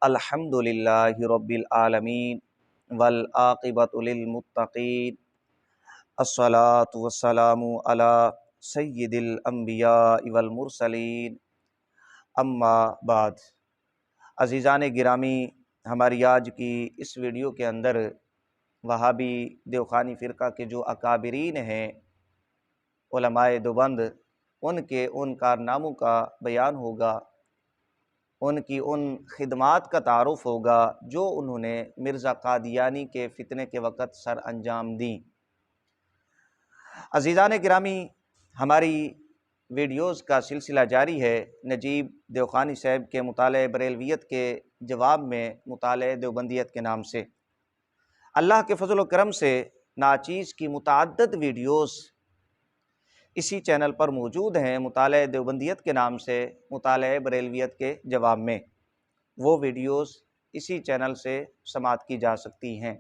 الحمدللہ رب العالمین والعاقبۃ للمتقین الصلاۃ والسلام علی سید الانبیاء والمرسلین اما بعد۔ عزیزان گرامی، ہماری آج کی اس ویڈیو کے اندر وہابی دیوخانی فرقہ کے جو اکابرین ہیں علماء دیوبند، ان کارناموں کا بیان ہوگا، ان کی ان خدمات کا تعارف ہوگا جو انہوں نے مرزا قادیانی کے فتنے کے وقت سر انجام دیں۔ عزیزان گرامی، ہماری ویڈیوز کا سلسلہ جاری ہے نجیب دیوخانی صاحب کے مطالعہ بریلویت کے جواب میں مطالعہ دیوبندیت کے نام سے۔ اللہ کے فضل و کرم سے ناچیز کی متعدد ویڈیوز اسی چینل پر موجود ہیں، مطالعہ دیوبندیت کے نام سے مطالعہ بریلویت کے جواب میں۔ وہ ویڈیوز اسی چینل سے سماعت کی جا سکتی ہیں۔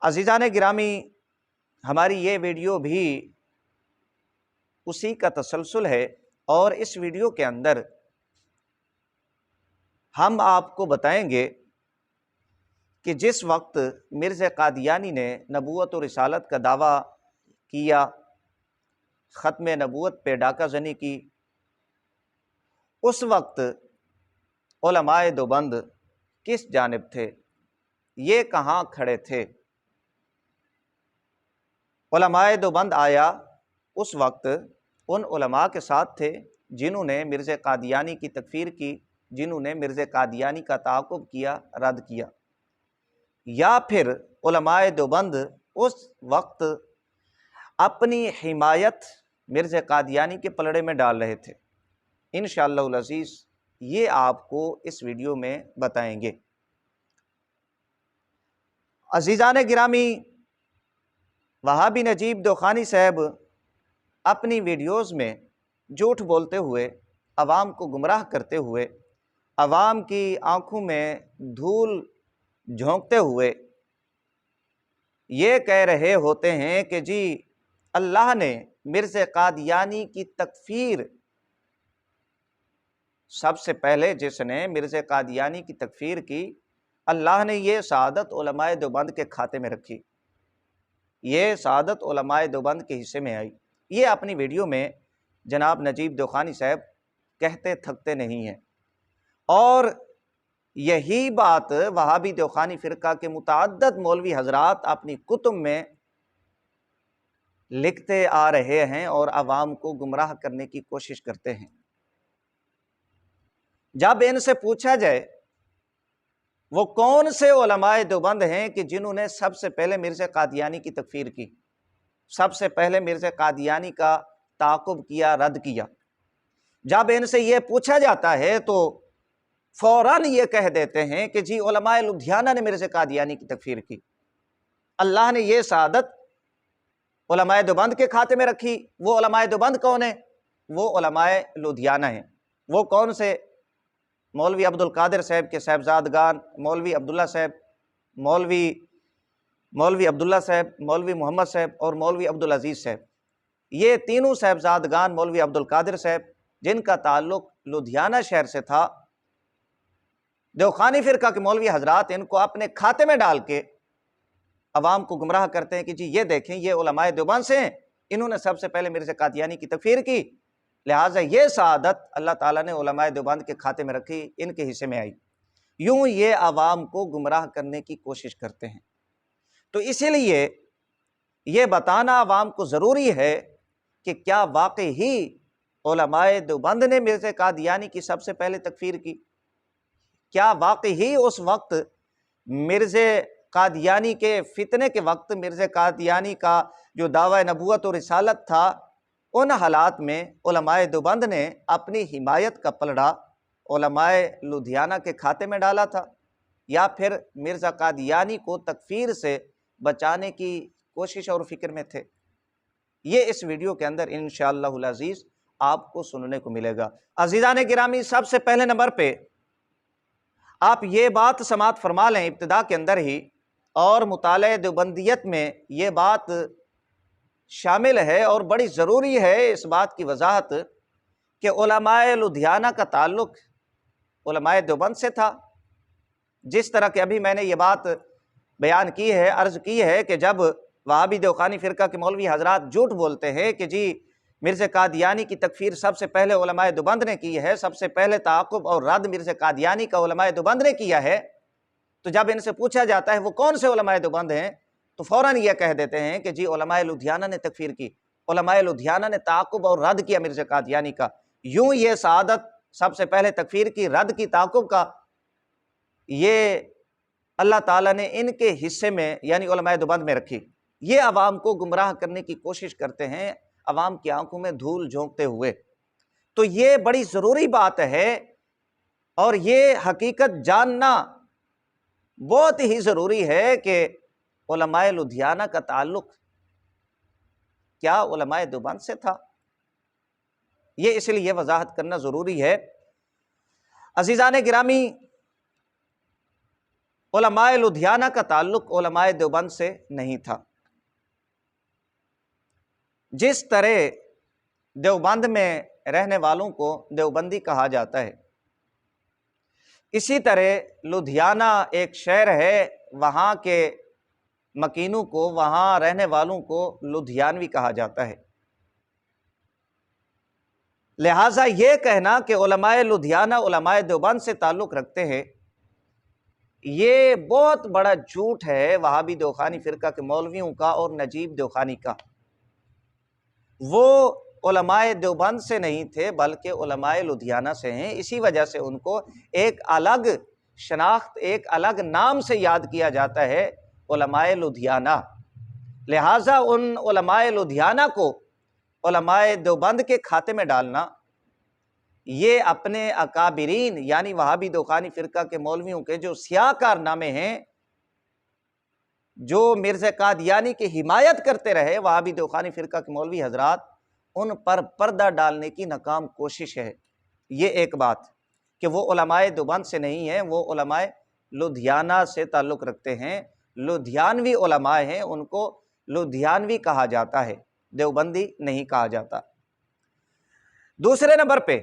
عزیزان گرامی، ہماری یہ ویڈیو بھی اسی کا تسلسل ہے، اور اس ویڈیو کے اندر ہم آپ کو بتائیں گے کہ جس وقت مرزا قادیانی نے نبوت و رسالت کا دعویٰ کیا، ختم نبوت پہ ڈاکہ زنی کی، اس وقت علماء دیوبند کس جانب تھے، یہ کہاں کھڑے تھے؟ علماء دیوبند آیا اس وقت ان علماء کے ساتھ تھے جنہوں نے مرزا قادیانی کی تکفیر کی، جنہوں نے مرزا قادیانی کا تعاقب کیا، رد کیا، یا پھر علماء دیوبند اس وقت اپنی حمایت مرزا قادیانی کے پلڑے میں ڈال رہے تھے؟ انشاءاللہ العزیز یہ آپ کو اس ویڈیو میں بتائیں گے۔ عزیزان گرامی، وہابی نجیب دیوخانی صاحب اپنی ویڈیوز میں جھوٹ بولتے ہوئے، عوام کو گمراہ کرتے ہوئے، عوام کی آنکھوں میں دھول جھونکتے ہوئے یہ کہہ رہے ہوتے ہیں کہ جی اللہ نے مرزا قادیانی کی تکفیر، سب سے پہلے جس نے مرزا قادیانی کی تکفیر کی، اللہ نے یہ سعادت علماء دیوبند کے کھاتے میں رکھی، یہ سعادت علماء دیوبند کے حصے میں آئی۔ یہ اپنی ویڈیو میں جناب نجیب دیوخانی صاحب کہتے تھکتے نہیں ہیں، اور یہی بات وہابی دیوخانی فرقہ کے متعدد مولوی حضرات اپنی کتب میں لکھتے آ رہے ہیں اور عوام کو گمراہ کرنے کی کوشش کرتے ہیں۔ جب ان سے پوچھا جائے وہ کون سے علماء دیوبند ہیں کہ جنہوں نے سب سے پہلے مرزا قادیانی کی تکفیر کی، سب سے پہلے مرزا قادیانی کا تعاقب کیا، رد کیا، جب ان سے یہ پوچھا جاتا ہے تو فوراً یہ کہہ دیتے ہیں کہ جی علماء لدھیانہ نے مرزا قادیانی کی تکفیر کی، اللہ نے یہ سعادت علماء دیوبند کے کھاتے میں رکھی۔ وہ علماء دیوبند کون ہیں؟ وہ علماء لدھیانہ ہیں۔ وہ کون سے؟ مولوی عبد القادر صاحب کے صاحبزادگان، مولوی عبداللہ صاحب، مولوی عبداللہ صاحب، مولوی محمد صاحب اور مولوی عبدالعزیز صاحب۔ یہ تینوں صاحبزادگان مولوی عبد القادر صاحب، جن کا تعلق لدھیانہ شہر سے تھا، دیوخانی فرقہ کے مولوی حضرات ان کو اپنے کھاتے میں ڈال کے عوام کو گمراہ کرتے ہیں کہ جی یہ دیکھیں یہ علماء دیوبند سے ہیں، انہوں نے سب سے پہلے مرزا قادیانی کی تکفیر کی، لہٰذا یہ سعادت اللہ تعالیٰ نے علماء دیوبند کے کھاتے میں رکھی، ان کے حصے میں آئی۔ یوں یہ عوام کو گمراہ کرنے کی کوشش کرتے ہیں۔ تو اسی لیے یہ بتانا عوام کو ضروری ہے کہ کیا واقعی علماء دیوبند نے مرزا قادیانی کی سب سے پہلے تکفیر کی؟ کیا واقعی اس وقت مرزا قادیانی کے فتنے کے وقت مرزا قادیانی کا جو دعوی نبوت و رسالت تھا، ان حالات میں علماء دیوبند نے اپنی حمایت کا پلڑا علماء لدھیانہ کے کھاتے میں ڈالا تھا، یا پھر مرزا قادیانی کو تکفیر سے بچانے کی کوشش اور فکر میں تھے؟ یہ اس ویڈیو کے اندر انشاءاللہ العزیز آپ کو سننے کو ملے گا۔ عزیزان گرامی، سب سے پہلے نمبر پہ آپ یہ بات سماعت فرما لیں ابتدا کے اندر ہی، اور مطالعہ دیوبندیت میں یہ بات شامل ہے اور بڑی ضروری ہے اس بات کی وضاحت کہ علماء لدھیانہ کا تعلق علماء دیوبند سے تھا، جس طرح کہ ابھی میں نے یہ بات بیان کی ہے، عرض کی ہے کہ جب وہابی دیوخانی فرقہ کے مولوی حضرات جھوٹ بولتے ہیں کہ جی مرزا قادیانی کی تکفیر سب سے پہلے علماء دیوبند نے کی ہے، سب سے پہلے تعاقب اور رد مرزا قادیانی کا علماء دیوبند نے کیا ہے، تو جب ان سے پوچھا جاتا ہے وہ کون سے علماء دیوبند ہیں تو فوراً یہ کہہ دیتے ہیں کہ جی علماء لدھیانہ نے تکفیر کی، علماء لدھیانہ نے تعاقب اور رد کیا مرزا قادیانی کا۔ یوں یہ سعادت سب سے پہلے تکفیر کی، رد کی، تعاقب کا، یہ اللہ تعالیٰ نے ان کے حصے میں یعنی علماء دیوبند میں رکھی۔ یہ عوام کو گمراہ کرنے کی کوشش کرتے ہیں، عوام کی آنکھوں میں دھول جھونکتے ہوئے۔ تو یہ بڑی ضروری بات ہے اور یہ حقیقت جاننا بہت ہی ضروری ہے کہ علماء لدھیانہ کا تعلق کیا علماء دیوبند سے تھا، یہ اس لیے وضاحت کرنا ضروری ہے۔ عزیزان گرامی، علماء لدھیانہ کا تعلق علماء دیوبند سے نہیں تھا۔ جس طرح دیوبند میں رہنے والوں کو دیوبندی کہا جاتا ہے، اسی طرح لدھیانہ ایک شہر ہے، وہاں کے مکینوں کو، وہاں رہنے والوں کو لدھیانوی کہا جاتا ہے۔ لہٰذا یہ کہنا کہ علماء لدھیانہ علماء دیوبند سے تعلق رکھتے ہیں، یہ بہت بڑا جھوٹ ہے وہابی دیوخانی فرقہ کے مولویوں کا اور نجیب دیوخانی کا۔ وہ علماء دیوبند سے نہیں تھے بلکہ علماء لدھیانہ سے ہیں، اسی وجہ سے ان کو ایک الگ شناخت، ایک الگ نام سے یاد کیا جاتا ہے، علماء لدھیانہ۔ لہٰذا ان علماء لدھیانہ کو علماء دیوبند کے کھاتے میں ڈالنا، یہ اپنے اکابرین یعنی وہابی دیوخانی فرقہ کے مولویوں کے جو سیاہ کارنامے ہیں، جو مرزا قادیانی کی حمایت کرتے رہے وہابی دیوخانی فرقہ کے مولوی حضرات، ان پر پردہ ڈالنے کی ناکام کوشش ہے۔ یہ ایک بات کہ وہ علماء دیوبند سے نہیں ہیں، وہ علماء لدھیانہ سے تعلق رکھتے ہیں، لدھیانوی علماء ہیں، ان کو لدھیانوی کہا جاتا ہے، دیوبندی نہیں کہا جاتا۔ دوسرے نمبر پہ،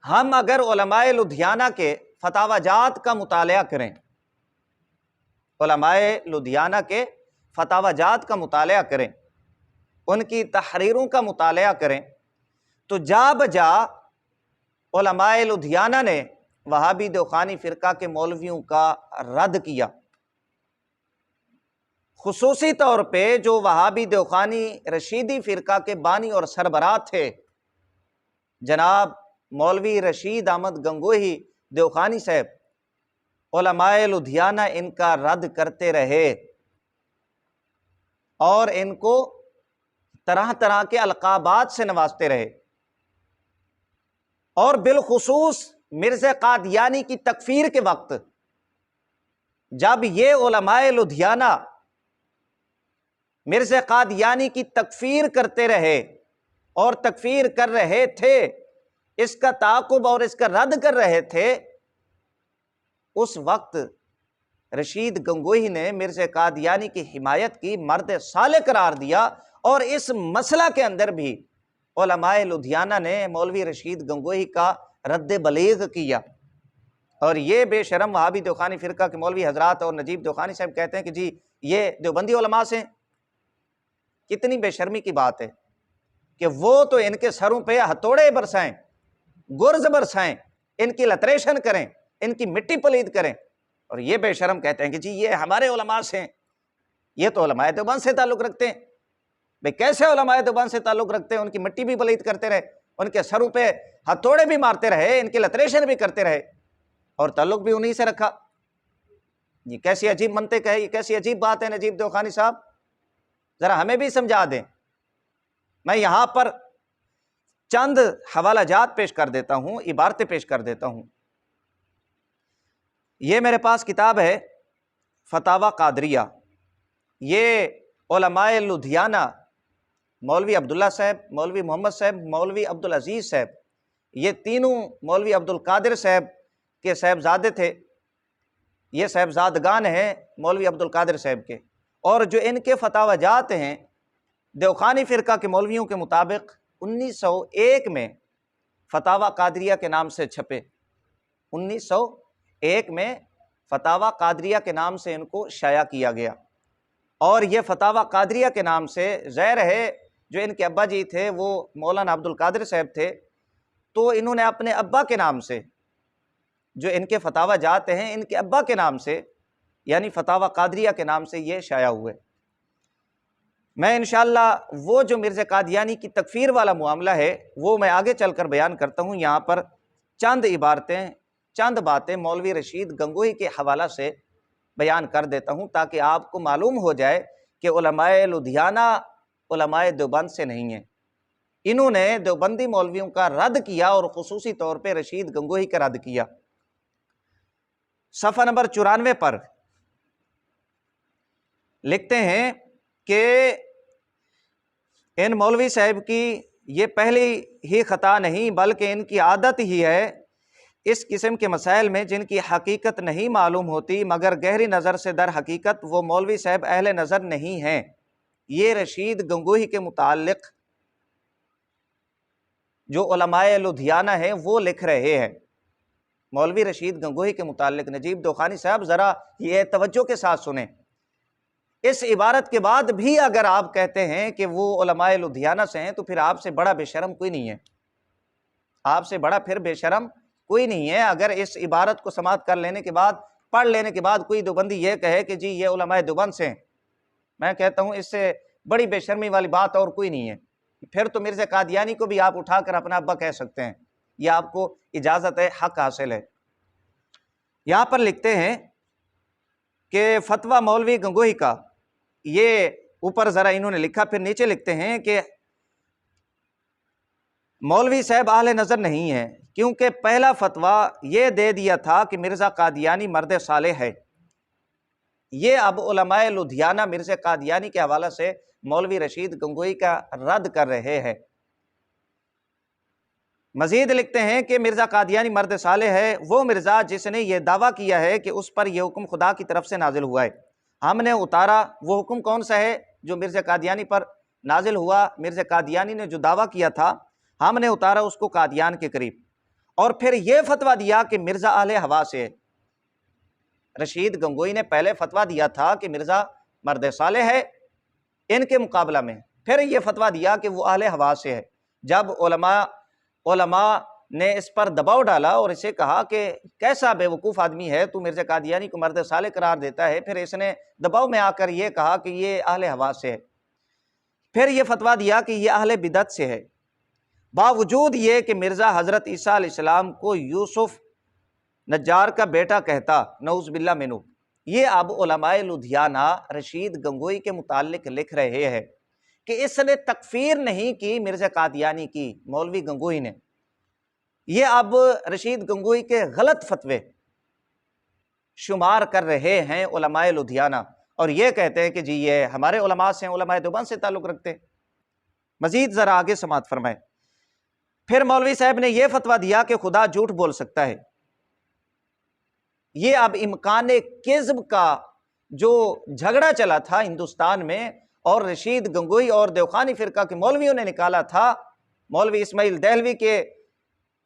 ہم اگر علماء لدھیانہ کے فتاوی جات کا مطالعہ کریں، علماء لدھیانہ کے فتاوی جات کا مطالعہ کریں، ان کی تحریروں کا مطالعہ کریں، تو جا بجا علماء لدھیانہ نے وہابی دیوخانی فرقہ کے مولویوں کا رد کیا۔ خصوصی طور پہ جو وہابی دیوخانی رشیدی فرقہ کے بانی اور سربراہ تھے، جناب مولوی رشید احمد گنگوہی دیوخانی صاحب، علماء لدھیانہ ان کا رد کرتے رہے اور ان کو طرح طرح کے القابات سے نوازتے رہے، اور بالخصوص مرزا قادیانی کی تکفیر کے وقت جب یہ علماء لدھیانہ مرزا قادیانی کی تکفیر کرتے رہے اور تکفیر کر رہے تھے، اس کا تعاقب اور اس کا رد کر رہے تھے، اس وقت رشید گنگوہی نے مرزا قادیانی کی حمایت کی، مرد صالح قرار دیا، اور اس مسئلہ کے اندر بھی علماء لدھیانہ نے مولوی رشید گنگوہی کا رد بلیغ کیا۔ اور یہ بے شرم وہابی دیوخانی فرقہ کے مولوی حضرات اور نجیب دیوخانی صاحب کہتے ہیں کہ جی یہ دیوبندی علماء سے ہیں۔ کتنی بے شرمی کی بات ہے کہ وہ تو ان کے سروں پہ ہتھوڑے برسائیں، گرز برسائیں، ان کی لتریشن کریں، ان کی مٹی پلید کریں، اور یہ بے شرم کہتے ہیں کہ جی یہ ہمارے علماء سے ہیں، یہ تو علماء دیوبند سے تعلق رکھتے ہیں۔ بھئی کیسے علماء دیوبند سے تعلق رکھتے ہیں؟ ان کی مٹی بھی پلید کرتے رہے، ان کے سروں پہ ہتھوڑے بھی مارتے رہے، ان کی لتریشن بھی کرتے رہے، اور تعلق بھی انہی سے رکھا۔ یہ کیسی عجیب منطق ہے، یہ کیسی عجیب بات ہے نجیب دیوخانی صاحب، ذرا ہمیں بھی سمجھا دیں۔ میں یہاں پر چند حوالہ جات پیش کر دیتا ہوں، عبارتیں پیش کر دیتا ہوں۔ یہ میرے پاس کتاب ہے فتاوی قادریہ، یہ علماء لدھیانہ مولوی عبداللہ صاحب، مولوی محمد صاحب، مولوی عبدالعزیز صاحب، یہ تینوں مولوی عبدالقادر صاحب کے صاحبزادے تھے، یہ صاحبزادگان ہیں مولوی عبدالقادر صاحب کے، اور جو ان کے فتاوی جات ہیں دیوخانی فرقہ کے مولویوں کے مطابق 1901 میں فتاوی قادریہ کے نام سے چھپے، 1901 ایک میں فتاوی قادریہ کے نام سے ان کو شائع کیا گیا، اور یہ فتاوی قادریہ کے نام سے ظاہر ہے جو ان کے ابا جی تھے وہ مولانا عبد القادر صاحب تھے، تو انہوں نے اپنے ابا کے نام سے جو ان کے فتاوی جات ہیں ان کے ابا کے نام سے یعنی فتاوی قادریہ کے نام سے یہ شائع ہوئے۔ میں انشاءاللہ وہ جو مرزا قادیانی کی تکفیر والا معاملہ ہے وہ میں آگے چل کر بیان کرتا ہوں، یہاں پر چند عبارتیں چند باتیں مولوی رشید گنگوہی کے حوالہ سے بیان کر دیتا ہوں تاکہ آپ کو معلوم ہو جائے کہ علماء لدھیانہ علماء دیوبند سے نہیں ہیں۔ انہوں نے دیوبندی مولویوں کا رد کیا اور خصوصی طور پہ رشید گنگوہی کا رد کیا۔ صفحہ نمبر 94 پر لکھتے ہیں کہ ان مولوی صاحب کی یہ پہلی ہی خطا نہیں بلکہ ان کی عادت ہی ہے اس قسم کے مسائل میں جن کی حقیقت نہیں معلوم ہوتی مگر گہری نظر سے در حقیقت وہ مولوی صاحب اہل نظر نہیں ہیں۔ یہ رشید گنگوہی کے متعلق جو علماء لدھیانہ ہیں وہ لکھ رہے ہیں، مولوی رشید گنگوہی کے متعلق۔ نجیب دوخانی صاحب ذرا یہ توجہ کے ساتھ سنیں، اس عبارت کے بعد بھی اگر آپ کہتے ہیں کہ وہ علماء لدھیانہ سے ہیں تو پھر آپ سے بڑا بے شرم کوئی نہیں ہے، آپ سے بڑا پھر بے شرم کوئی نہیں ہے۔ اگر اس عبارت کو سماعت کر لینے کے بعد پڑھ لینے کے بعد کوئی دیوبندی یہ کہے کہ جی یہ علماء دیوبند سے ہیں، میں کہتا ہوں اس سے بڑی بے شرمی والی بات اور کوئی نہیں ہے۔ پھر تو مرزا قادیانی کو بھی آپ اٹھا کر اپنا ابا کہہ سکتے ہیں، یہ آپ کو اجازت ہے، حق حاصل ہے۔ یہاں پر لکھتے ہیں کہ فتویٰ مولوی گنگوہی کا، یہ اوپر ذرا انہوں نے لکھا، پھر نیچے لکھتے ہیں کہ مولوی صاحب اہل نظر نہیں ہے کیونکہ پہلا فتویٰ یہ دے دیا تھا کہ مرزا قادیانی مرد صالح ہے۔ یہ اب علماء لدھیانہ مرزا قادیانی کے حوالہ سے مولوی رشید گنگوہی کا رد کر رہے ہیں۔ مزید لکھتے ہیں کہ مرزا قادیانی مرد صالح ہے وہ مرزا جس نے یہ دعویٰ کیا ہے کہ اس پر یہ حکم خدا کی طرف سے نازل ہوا ہے، ہم نے اتارا۔ وہ حکم کون سا ہے جو مرزا قادیانی پر نازل ہوا؟ مرزا قادیانی نے جو دعویٰ کیا تھا ہم نے اتارا اس کو قادیان کے قریب، اور پھر یہ فتویٰ دیا کہ مرزا اہل ہوا سے ہے۔ رشید گنگوہی نے پہلے فتویٰ دیا تھا کہ مرزا مرد صالح ہے ان کے مقابلہ میں، پھر یہ فتویٰ دیا کہ وہ اہل ہوا سے ہے۔ جب علماء نے اس پر دباؤ ڈالا اور اسے کہا کہ کیسا بے وقوف آدمی ہے تو مرزا قادیانی کو مرد صالح قرار دیتا ہے، پھر اس نے دباؤ میں آ کر یہ کہا کہ یہ اہل ہوا سے ہے، پھر یہ فتویٰ دیا کہ یہ اہل بدعت سے ہے، باوجود یہ کہ مرزا حضرت عیسیٰ علیہ السلام کو یوسف نجار کا بیٹا کہتا، نعوذ باللہ منہ۔ یہ اب علماء لدھیانہ رشید گنگوہی کے متعلق لکھ رہے ہیں کہ اس نے تکفیر نہیں کی مرزا قادیانی کی، مولوی گنگوہی نے۔ یہ اب رشید گنگوہی کے غلط فتوے شمار کر رہے ہیں علماء لدھیانہ، اور یہ کہتے ہیں کہ جی یہ ہمارے علماء سے ہیں، علماء دیوبند سے تعلق رکھتے ہیں۔ مزید ذرا آگے سماعت فرمائیں۔ پھر مولوی صاحب نے یہ فتویٰ دیا کہ خدا جھوٹ بول سکتا ہے۔ یہ اب امکان کذب کا جو جھگڑا چلا تھا ہندوستان میں، اور رشید گنگوہی اور دیوخانی فرقہ کے مولویوں نے نکالا تھا مولوی اسماعیل دہلوی کے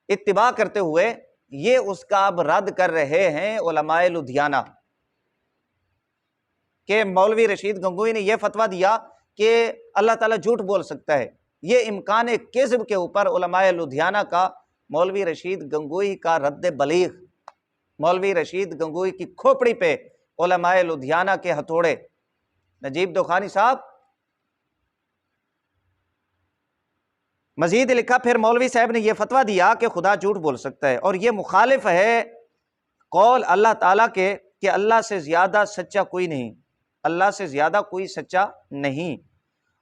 اتباع کرتے ہوئے، یہ اس کا اب رد کر رہے ہیں علماء لدھیانہ کہ مولوی رشید گنگوہی نے یہ فتویٰ دیا کہ اللہ تعالیٰ جھوٹ بول سکتا ہے۔ یہ امکان کذب کے اوپر علماء لدھیانہ کا مولوی رشید گنگوہی کا رد بلیغ، مولوی رشید گنگوہی کی کھوپڑی پہ علماء لدھیانہ کے ہتھوڑے۔ نجیب دوخانی صاحب مزید لکھا، پھر مولوی صاحب نے یہ فتویٰ دیا کہ خدا جھوٹ بول سکتا ہے، اور یہ مخالف ہے قول اللہ تعالیٰ کے کہ اللہ سے زیادہ سچا کوئی نہیں، اللہ سے زیادہ کوئی سچا نہیں۔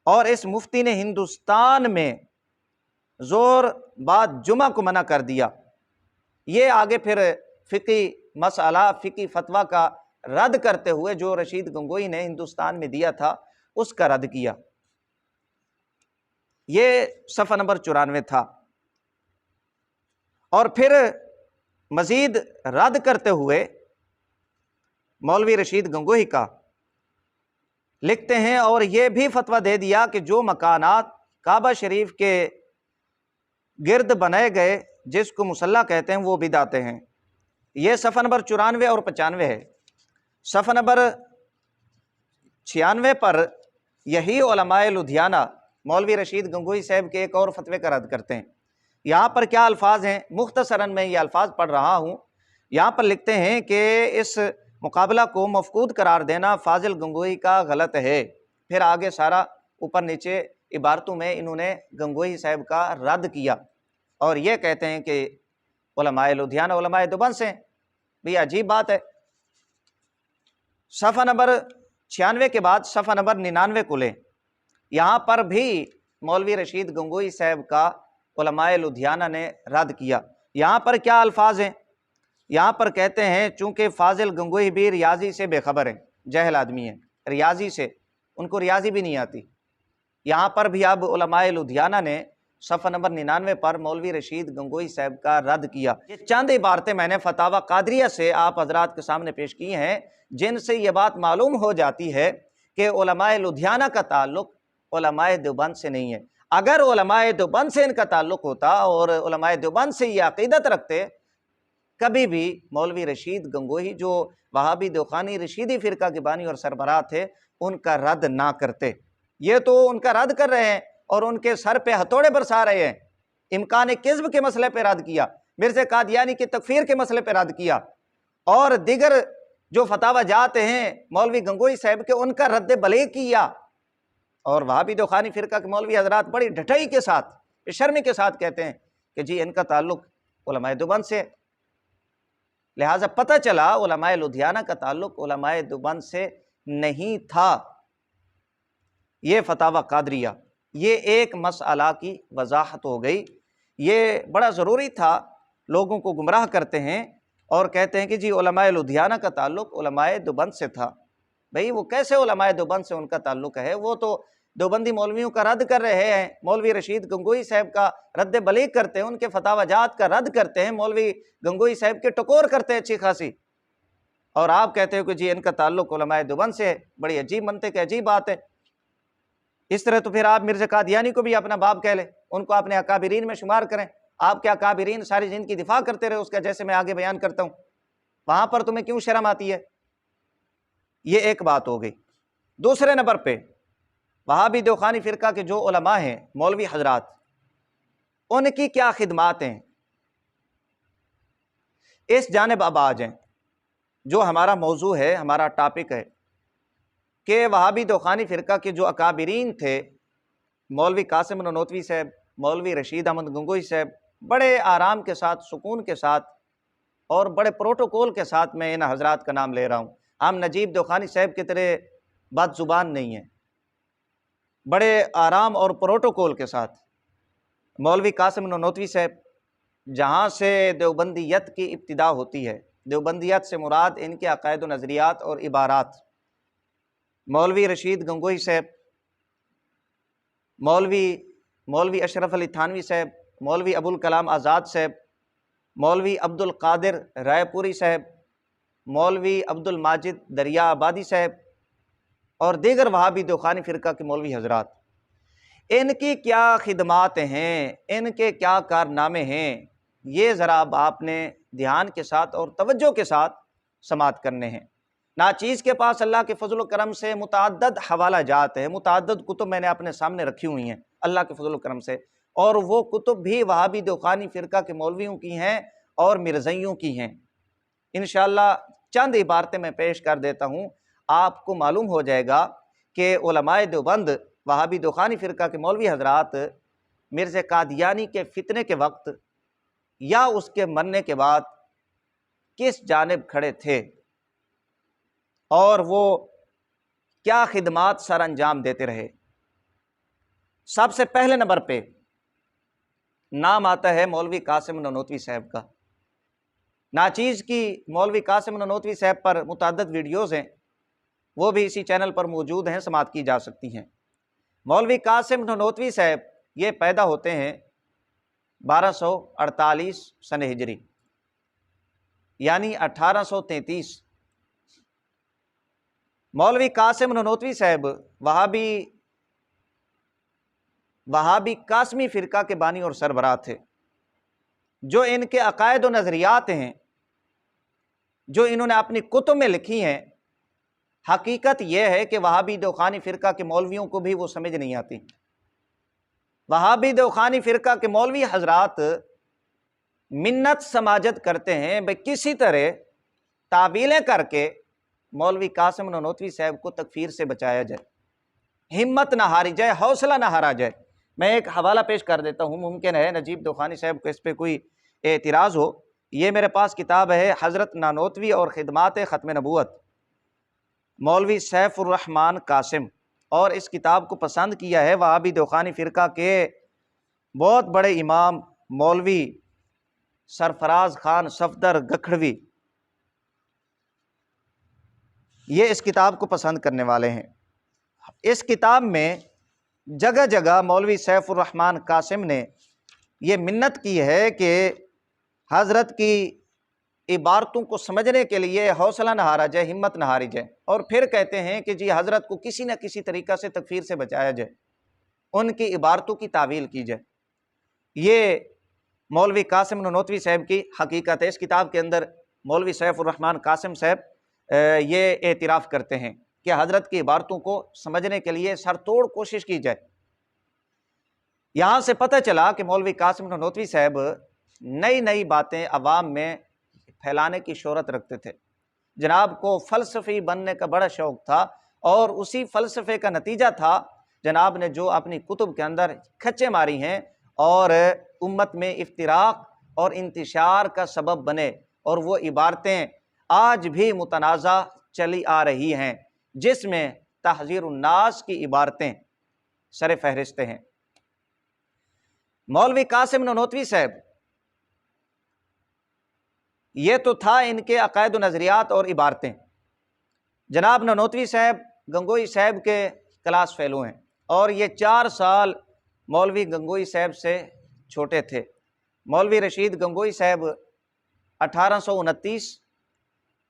اور اس مفتی نے ہندوستان میں زور بعد جمعہ کو منع کر دیا۔ یہ آگے پھر فقی مسئلہ، فقی فتویٰ کا رد کرتے ہوئے جو رشید گنگوہی نے ہندوستان میں دیا تھا اس کا رد کیا۔ یہ صفحہ نمبر 94 تھا۔ اور پھر مزید رد کرتے ہوئے مولوی رشید گنگوہی کا لکھتے ہیں، اور یہ بھی فتویٰ دے دیا کہ جو مکانات کعبہ شریف کے گرد بنائے گئے جس کو مصلی کہتے ہیں وہ بدعتیں ہیں۔ یہ صفحہ نمبر 94 اور 95 ہے۔ صفحہ نمبر 96 پر یہی علماء لدھیانہ مولوی رشید گنگوئی صاحب کے ایک اور فتوے کا رد کرتے ہیں۔ یہاں پر کیا الفاظ ہیں، مختصراً میں یہ الفاظ پڑھ رہا ہوں۔ یہاں پر لکھتے ہیں کہ اس مقابلہ کو مفقود قرار دینا فاضل گنگوئی کا غلط ہے۔ پھر آگے سارا اوپر نیچے عبارتوں میں انہوں نے گنگوئی صاحب کا رد کیا، اور یہ کہتے ہیں کہ علماء لدھیانہ علماء دیوبند سے۔ بھی عجیب بات ہے۔ صفحہ نمبر 96 کے بعد صفحہ نمبر 99 کو لیں، یہاں پر بھی مولوی رشید گنگوئی صاحب کا علماء لدھیانہ نے رد کیا۔ یہاں پر کیا الفاظ ہیں، یہاں پر کہتے ہیں چونکہ فاضل گنگوئی بھی ریاضی سے بے خبر ہے، جاہل آدمی ہے، ریاضی سے، ان کو ریاضی بھی نہیں آتی۔ یہاں پر بھی اب علماء لدھیانہ نے صفحہ نمبر 99 پر مولوی رشید گنگوئی صاحب کا رد کیا۔ یہ چند عبارتیں میں نے فتاوی قادریہ سے آپ حضرات کے سامنے پیش کی ہیں، جن سے یہ بات معلوم ہو جاتی ہے کہ علماء لدھیانہ کا تعلق علماء دیوبند سے نہیں ہے۔ اگر علماء دیوبند سے ان کا تعلق ہوتا اور علماء دیوبند سے یہ عقیدت رکھتے، کبھی بھی مولوی رشید گنگوئی جو وہابی دوخانی رشیدی فرقہ کے بانی اور سربراہ تھے، ان کا رد نہ کرتے۔ یہ تو ان کا رد کر رہے ہیں اور ان کے سر پہ ہتھوڑے برسا رہے ہیں۔ امکان کذب کے مسئلے پہ رد کیا، مرزا قادیانی کی تکفیر کے مسئلے پہ رد کیا، اور دیگر جو فتاوی جات ہیں مولوی گنگوئی صاحب کے، ان کا رد بلیغ کیا۔ اور وہابی دوخانی فرقہ کے مولوی حضرات بڑی ڈھٹائی کے ساتھ، شرمی کے ساتھ کہتے ہیں کہ جی ان کا تعلق علماء دیوبند سے۔ لہٰذا پتہ چلا علماء لدھیانہ کا تعلق علماء دیوبند سے نہیں تھا۔ یہ فتاوی قادریہ، یہ ایک مسئلہ کی وضاحت ہو گئی۔ یہ بڑا ضروری تھا، لوگوں کو گمراہ کرتے ہیں اور کہتے ہیں کہ جی علماء لدھیانہ کا تعلق علماء دیوبند سے تھا۔ بھئی وہ کیسے علماء دیوبند سے ان کا تعلق ہے؟ وہ تو دیوبندی مولویوں کا رد کر رہے ہیں، مولوی رشید گنگوئی صاحب کا رد بلیغ کرتے ہیں، ان کے فتاوی جات کا رد کرتے ہیں، مولوی گنگوئی صاحب کے ٹکور کرتے ہیں اچھی خاصی، اور آپ کہتے ہو کہ جی ان کا تعلق علماء دیوبند سے ہے۔ بڑی عجیب منطق ہے، عجیب بات ہے۔ اس طرح تو پھر آپ مرزا قادیانی کو بھی اپنا باپ کہہ لیں، ان کو اپنے اکابرین میں شمار کریں۔ آپ کے اکابرین ساری زندگی دفاع کرتے رہے اس کا، جیسے میں آگے بیان کرتا ہوں، وہاں پر تمہیں کیوں شرم آتی ہے؟ یہ ایک بات ہو گئی۔ دوسرے نمبر پہ وہابی دوخانی فرقہ کے جو علماء ہیں مولوی حضرات، ان کی کیا خدمات ہیں، اس جانب اب آ جائیں۔ جو ہمارا موضوع ہے، ہمارا ٹاپک ہے کہ وہابی دوخانی فرقہ کے جو اکابرین تھے، مولوی قاسم نانوتوی صاحب، مولوی رشید احمد گنگوئی صاحب، بڑے آرام کے ساتھ، سکون کے ساتھ اور بڑے پروٹوکول کے ساتھ میں ان حضرات کا نام لے رہا ہوں۔ ہم نجیب دوخانی صاحب کی طرح بد زبان نہیں ہیں، بڑے آرام اور پروٹوکول کے ساتھ مولوی قاسم نانوتوی صاحب، جہاں سے دیوبندیت کی ابتدا ہوتی ہے، دیوبندیت سے مراد ان کے عقائد و نظریات اور عبارات، مولوی رشید گنگوئی صاحب، مولوی اشرف علی تھانوی صاحب، مولوی ابوالکلام آزاد صاحب، مولوی عبد القادر رائے پوری صاحب، مولوی عبد الماجد دریا آبادی صاحب، اور دیگر وہابی دوخانی فرقہ کے مولوی حضرات، ان کی کیا خدمات ہیں، ان کے کیا کارنامے ہیں، یہ ذرا اب آپ نے دھیان کے ساتھ اور توجہ کے ساتھ سماعت کرنے ہیں۔ ناچیز کے پاس اللہ کے فضل و کرم سے متعدد حوالہ جات ہیں، متعدد کتب میں نے اپنے سامنے رکھی ہوئی ہیں اللہ کے فضل و کرم سے، اور وہ کتب بھی وہابی دوخانی فرقہ کے مولویوں کی ہیں اور مرزائیوں کی ہیں۔ انشاءاللہ چند عبارتیں میں پیش کر دیتا ہوں، آپ کو معلوم ہو جائے گا کہ علماء دیوبند وہابی دوخانی فرقہ کے مولوی حضرات مرزا قادیانی کے فتنے کے وقت یا اس کے مرنے کے بعد کس جانب کھڑے تھے اور وہ کیا خدمات سر انجام دیتے رہے۔ سب سے پہلے نمبر پہ نام آتا ہے مولوی قاسم نانوتوی صاحب کا۔ ناچیز کی مولوی قاسم نانوتوی صاحب پر متعدد ویڈیوز ہیں، وہ بھی اسی چینل پر موجود ہیں، سماعت کی جا سکتی ہیں۔ مولوی قاسم نانوتوی صاحب یہ پیدا ہوتے ہیں 1248 سن ہجری، یعنی 1833۔ مولوی قاسم نانوتوی صاحب وہابی قاسمی فرقہ کے بانی اور سربراہ تھے۔ جو ان کے عقائد و نظریات ہیں جو انہوں نے اپنی کتب میں لکھی ہیں، حقیقت یہ ہے کہ وہابی دوخانی فرقہ کے مولویوں کو بھی وہ سمجھ نہیں آتی۔ وہابی دوخانی فرقہ کے مولوی حضرات منت سماجت کرتے ہیں بھئی کسی طرح تعویلیں کر کے مولوی قاسم نانوتوی صاحب کو تکفیر سے بچایا جائے، ہمت نہ ہاری جائے، حوصلہ نہ ہارا جائے۔ میں ایک حوالہ پیش کر دیتا ہوں، ممکن ہے نجیب دوخانی صاحب کو اس پہ کوئی اعتراض ہو۔ یہ میرے پاس کتاب ہے حضرت نانوتوی اور خدمات ختم نبوت، مولوی سیف الرحمن قاسم، اور اس کتاب کو پسند کیا ہے وہابی دوخانی فرقہ کے بہت بڑے امام مولوی سرفراز خان صفدر گکھڑوی، یہ اس کتاب کو پسند کرنے والے ہیں۔ اس کتاب میں جگہ جگہ مولوی سیف الرحمن قاسم نے یہ منت کی ہے کہ حضرت کی عبارتوں کو سمجھنے کے لیے حوصلہ نہ ہارا جائے، ہمت نہ ہاری جائے، اور پھر کہتے ہیں کہ جی حضرت کو کسی نہ کسی طریقہ سے تکفیر سے بچایا جائے، ان کی عبارتوں کی تعویل کی جائے۔ یہ مولوی قاسم نانوتوی صاحب کی حقیقت ہے۔ اس کتاب کے اندر مولوی سیف الرحمن قاسم صاحب یہ اعتراف کرتے ہیں کہ حضرت کی عبارتوں کو سمجھنے کے لیے سر توڑ کوشش کی جائے۔ یہاں سے پتہ چلا کہ مولوی قاسم نانوتوی صاحب نئی نئی باتیں عوام میں پھیلانے کی شہرت رکھتے تھے۔ جناب کو فلسفی بننے کا بڑا شوق تھا، اور اسی فلسفے کا نتیجہ تھا جناب نے جو اپنی کتب کے اندر کھچے ماری ہیں اور امت میں افتراق اور انتشار کا سبب بنے، اور وہ عبارتیں آج بھی متنازع چلی آ رہی ہیں، جس میں تحذیر الناس کی عبارتیں سر فہرست ہیں۔ مولوی قاسم نانوتوی صاحب، یہ تو تھا ان کے عقائد و نظریات اور عبارتیں۔ جناب نانوتوی صاحب گنگوئی صاحب کے کلاس فیلو ہیں، اور یہ 4 سال مولوی گنگوئی صاحب سے چھوٹے تھے۔ مولوی رشید گنگوئی صاحب 1829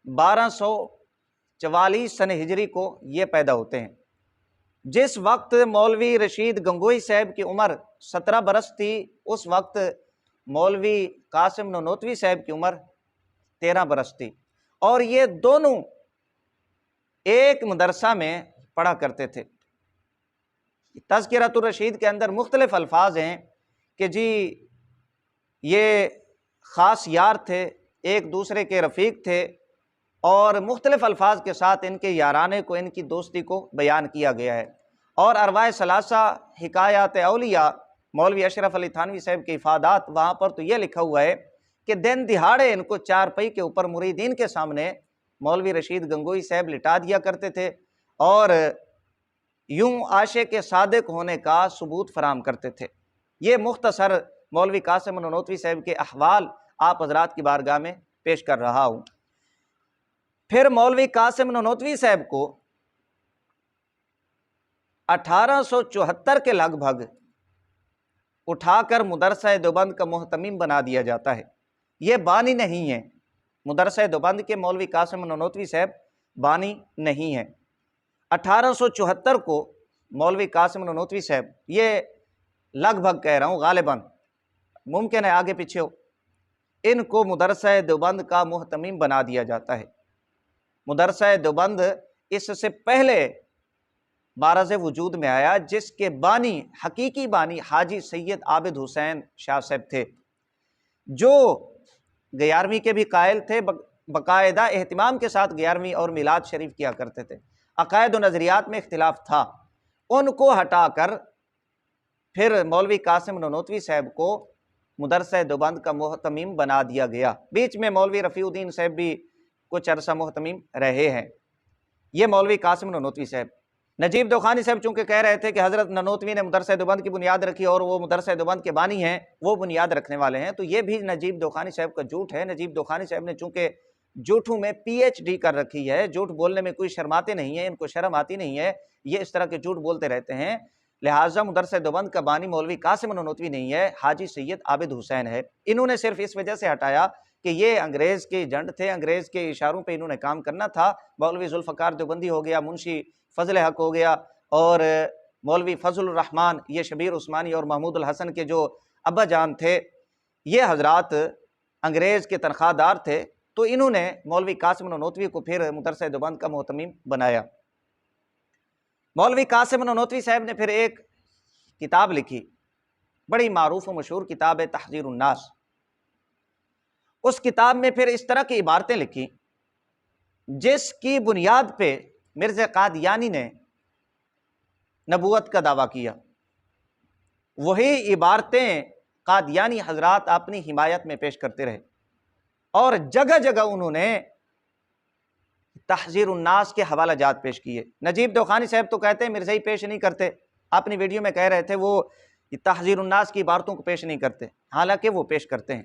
1244 سن ہجری کو یہ پیدا ہوتے ہیں۔ جس وقت مولوی رشید گنگوئی صاحب کی عمر 17 برس تھی، اس وقت مولوی قاسم نانوتوی صاحب کی عمر 13 برس تھی، اور یہ دونوں ایک مدرسہ میں پڑھا کرتے تھے۔ تذکرۃ الرشید کے اندر مختلف الفاظ ہیں کہ جی یہ خاص یار تھے، ایک دوسرے کے رفیق تھے، اور مختلف الفاظ کے ساتھ ان کے یارانے کو، ان کی دوستی کو بیان کیا گیا ہے۔ اور ارواح ثلاثہ حکایات اولیاء مولوی اشرف علی تھانوی صاحب کے افادات، وہاں پر تو یہ لکھا ہوا ہے کہ دن دہاڑے ان کو چارپائی کے اوپر مریدین کے سامنے مولوی رشید گنگوئی صاحب لٹا دیا کرتے تھے، اور یوں عاشق صادق ہونے کا ثبوت فراہم کرتے تھے۔ یہ مختصر مولوی قاسم نانوتوی صاحب کے احوال آپ حضرات کی بارگاہ میں پیش کر رہا ہوں۔ پھر مولوی قاسم نانوتوی صاحب کو 1874 کے لگ بھگ اٹھا کر مدرسہ دیوبند کا محتمم بنا دیا جاتا ہے۔ یہ بانی نہیں ہے، مدرسہ دیوبند کے مولوی قاسم نانوتوی صاحب بانی نہیں ہیں۔ 1874 کو مولوی قاسم نانوتوی صاحب، یہ لگ بھگ کہہ رہا ہوں، غالباً ممکن ہے آگے پیچھے ہو، ان کو مدرسہ دیوبند کا محتمم بنا دیا جاتا ہے۔ مدرسہ دیوبند اس سے پہلے بارز وجود میں آیا، جس کے بانی، حقیقی بانی حاجی سید عابد حسین شاہ صاحب تھے، جو 11ویں کے بھی قائل تھے، باقاعدہ اہتمام کے ساتھ 11ویں اور میلاد شریف کیا کرتے تھے۔ عقائد و نظریات میں اختلاف تھا، ان کو ہٹا کر پھر مولوی قاسم نانوتوی صاحب کو مدرسہ دیوبند کا محتمم بنا دیا گیا۔ بیچ میں مولوی رفیع الدین صاحب بھی کچھ عرصہ محتمم رہے ہیں۔ یہ مولوی قاسم نانوتوی صاحب۔ نجیب دوخانی صاحب چونکہ کہہ رہے تھے کہ حضرت نانوتوی نے مدرسہ دیوبند کی بنیاد رکھی اور وہ مدرسہ دیوبند کے بانی ہیں، وہ بنیاد رکھنے والے ہیں، تو یہ بھی نجیب دوخانی صاحب کا جھوٹ ہے۔ نجیب دوخانی صاحب نے چونکہ جھوٹوں میں پی ایچ ڈی کر رکھی ہے، جھوٹ بولنے میں کوئی شرماتے نہیں ہیں، ان کو شرم آتی نہیں ہے، یہ اس طرح کے جھوٹ بولتے رہتے ہیں، لہٰذا مدرسہ دیوبند کا بانی مولوی قاسم نانوتوی نہیں ہے، حاجی سید عابد حسین ہے۔ انہوں نے صرف اس وجہ سے ہٹایا کہ یہ انگریز کے ایجنٹ تھے، انگریز کے اشاروں پہ انہوں نے کام کرنا تھا۔ مولوی ذوالفقار دیوبندی ہو گیا، منشی فضل حق ہو گیا، اور مولوی فضل الرحمن، یہ شبیر عثمانی اور محمود الحسن کے جو ابا جان تھے، یہ حضرات انگریز کے تنخواہ دار تھے، تو انہوں نے مولوی قاسم نانوتوی کو پھر مدرسہ دیوبند کا محتمم بنایا۔ مولوی قاسم نانوتوی صاحب نے پھر ایک کتاب لکھی، بڑی معروف و مشہور کتاب ہے تحذیر الناس۔ اس کتاب میں پھر اس طرح کی عبارتیں لکھی جس کی بنیاد پہ مرزا قادیانی نے نبوت کا دعویٰ کیا۔ وہی عبارتیں قادیانی حضرات اپنی حمایت میں پیش کرتے رہے، اور جگہ جگہ انہوں نے تحذیر الناس کے حوالہ جات پیش کیے۔ نجیب دوخانی صاحب تو کہتے ہیں مرزائی پیش نہیں کرتے، اپنی ویڈیو میں کہہ رہے تھے وہ تحذیر الناس کی عبارتوں کو پیش نہیں کرتے، حالانکہ وہ پیش کرتے ہیں۔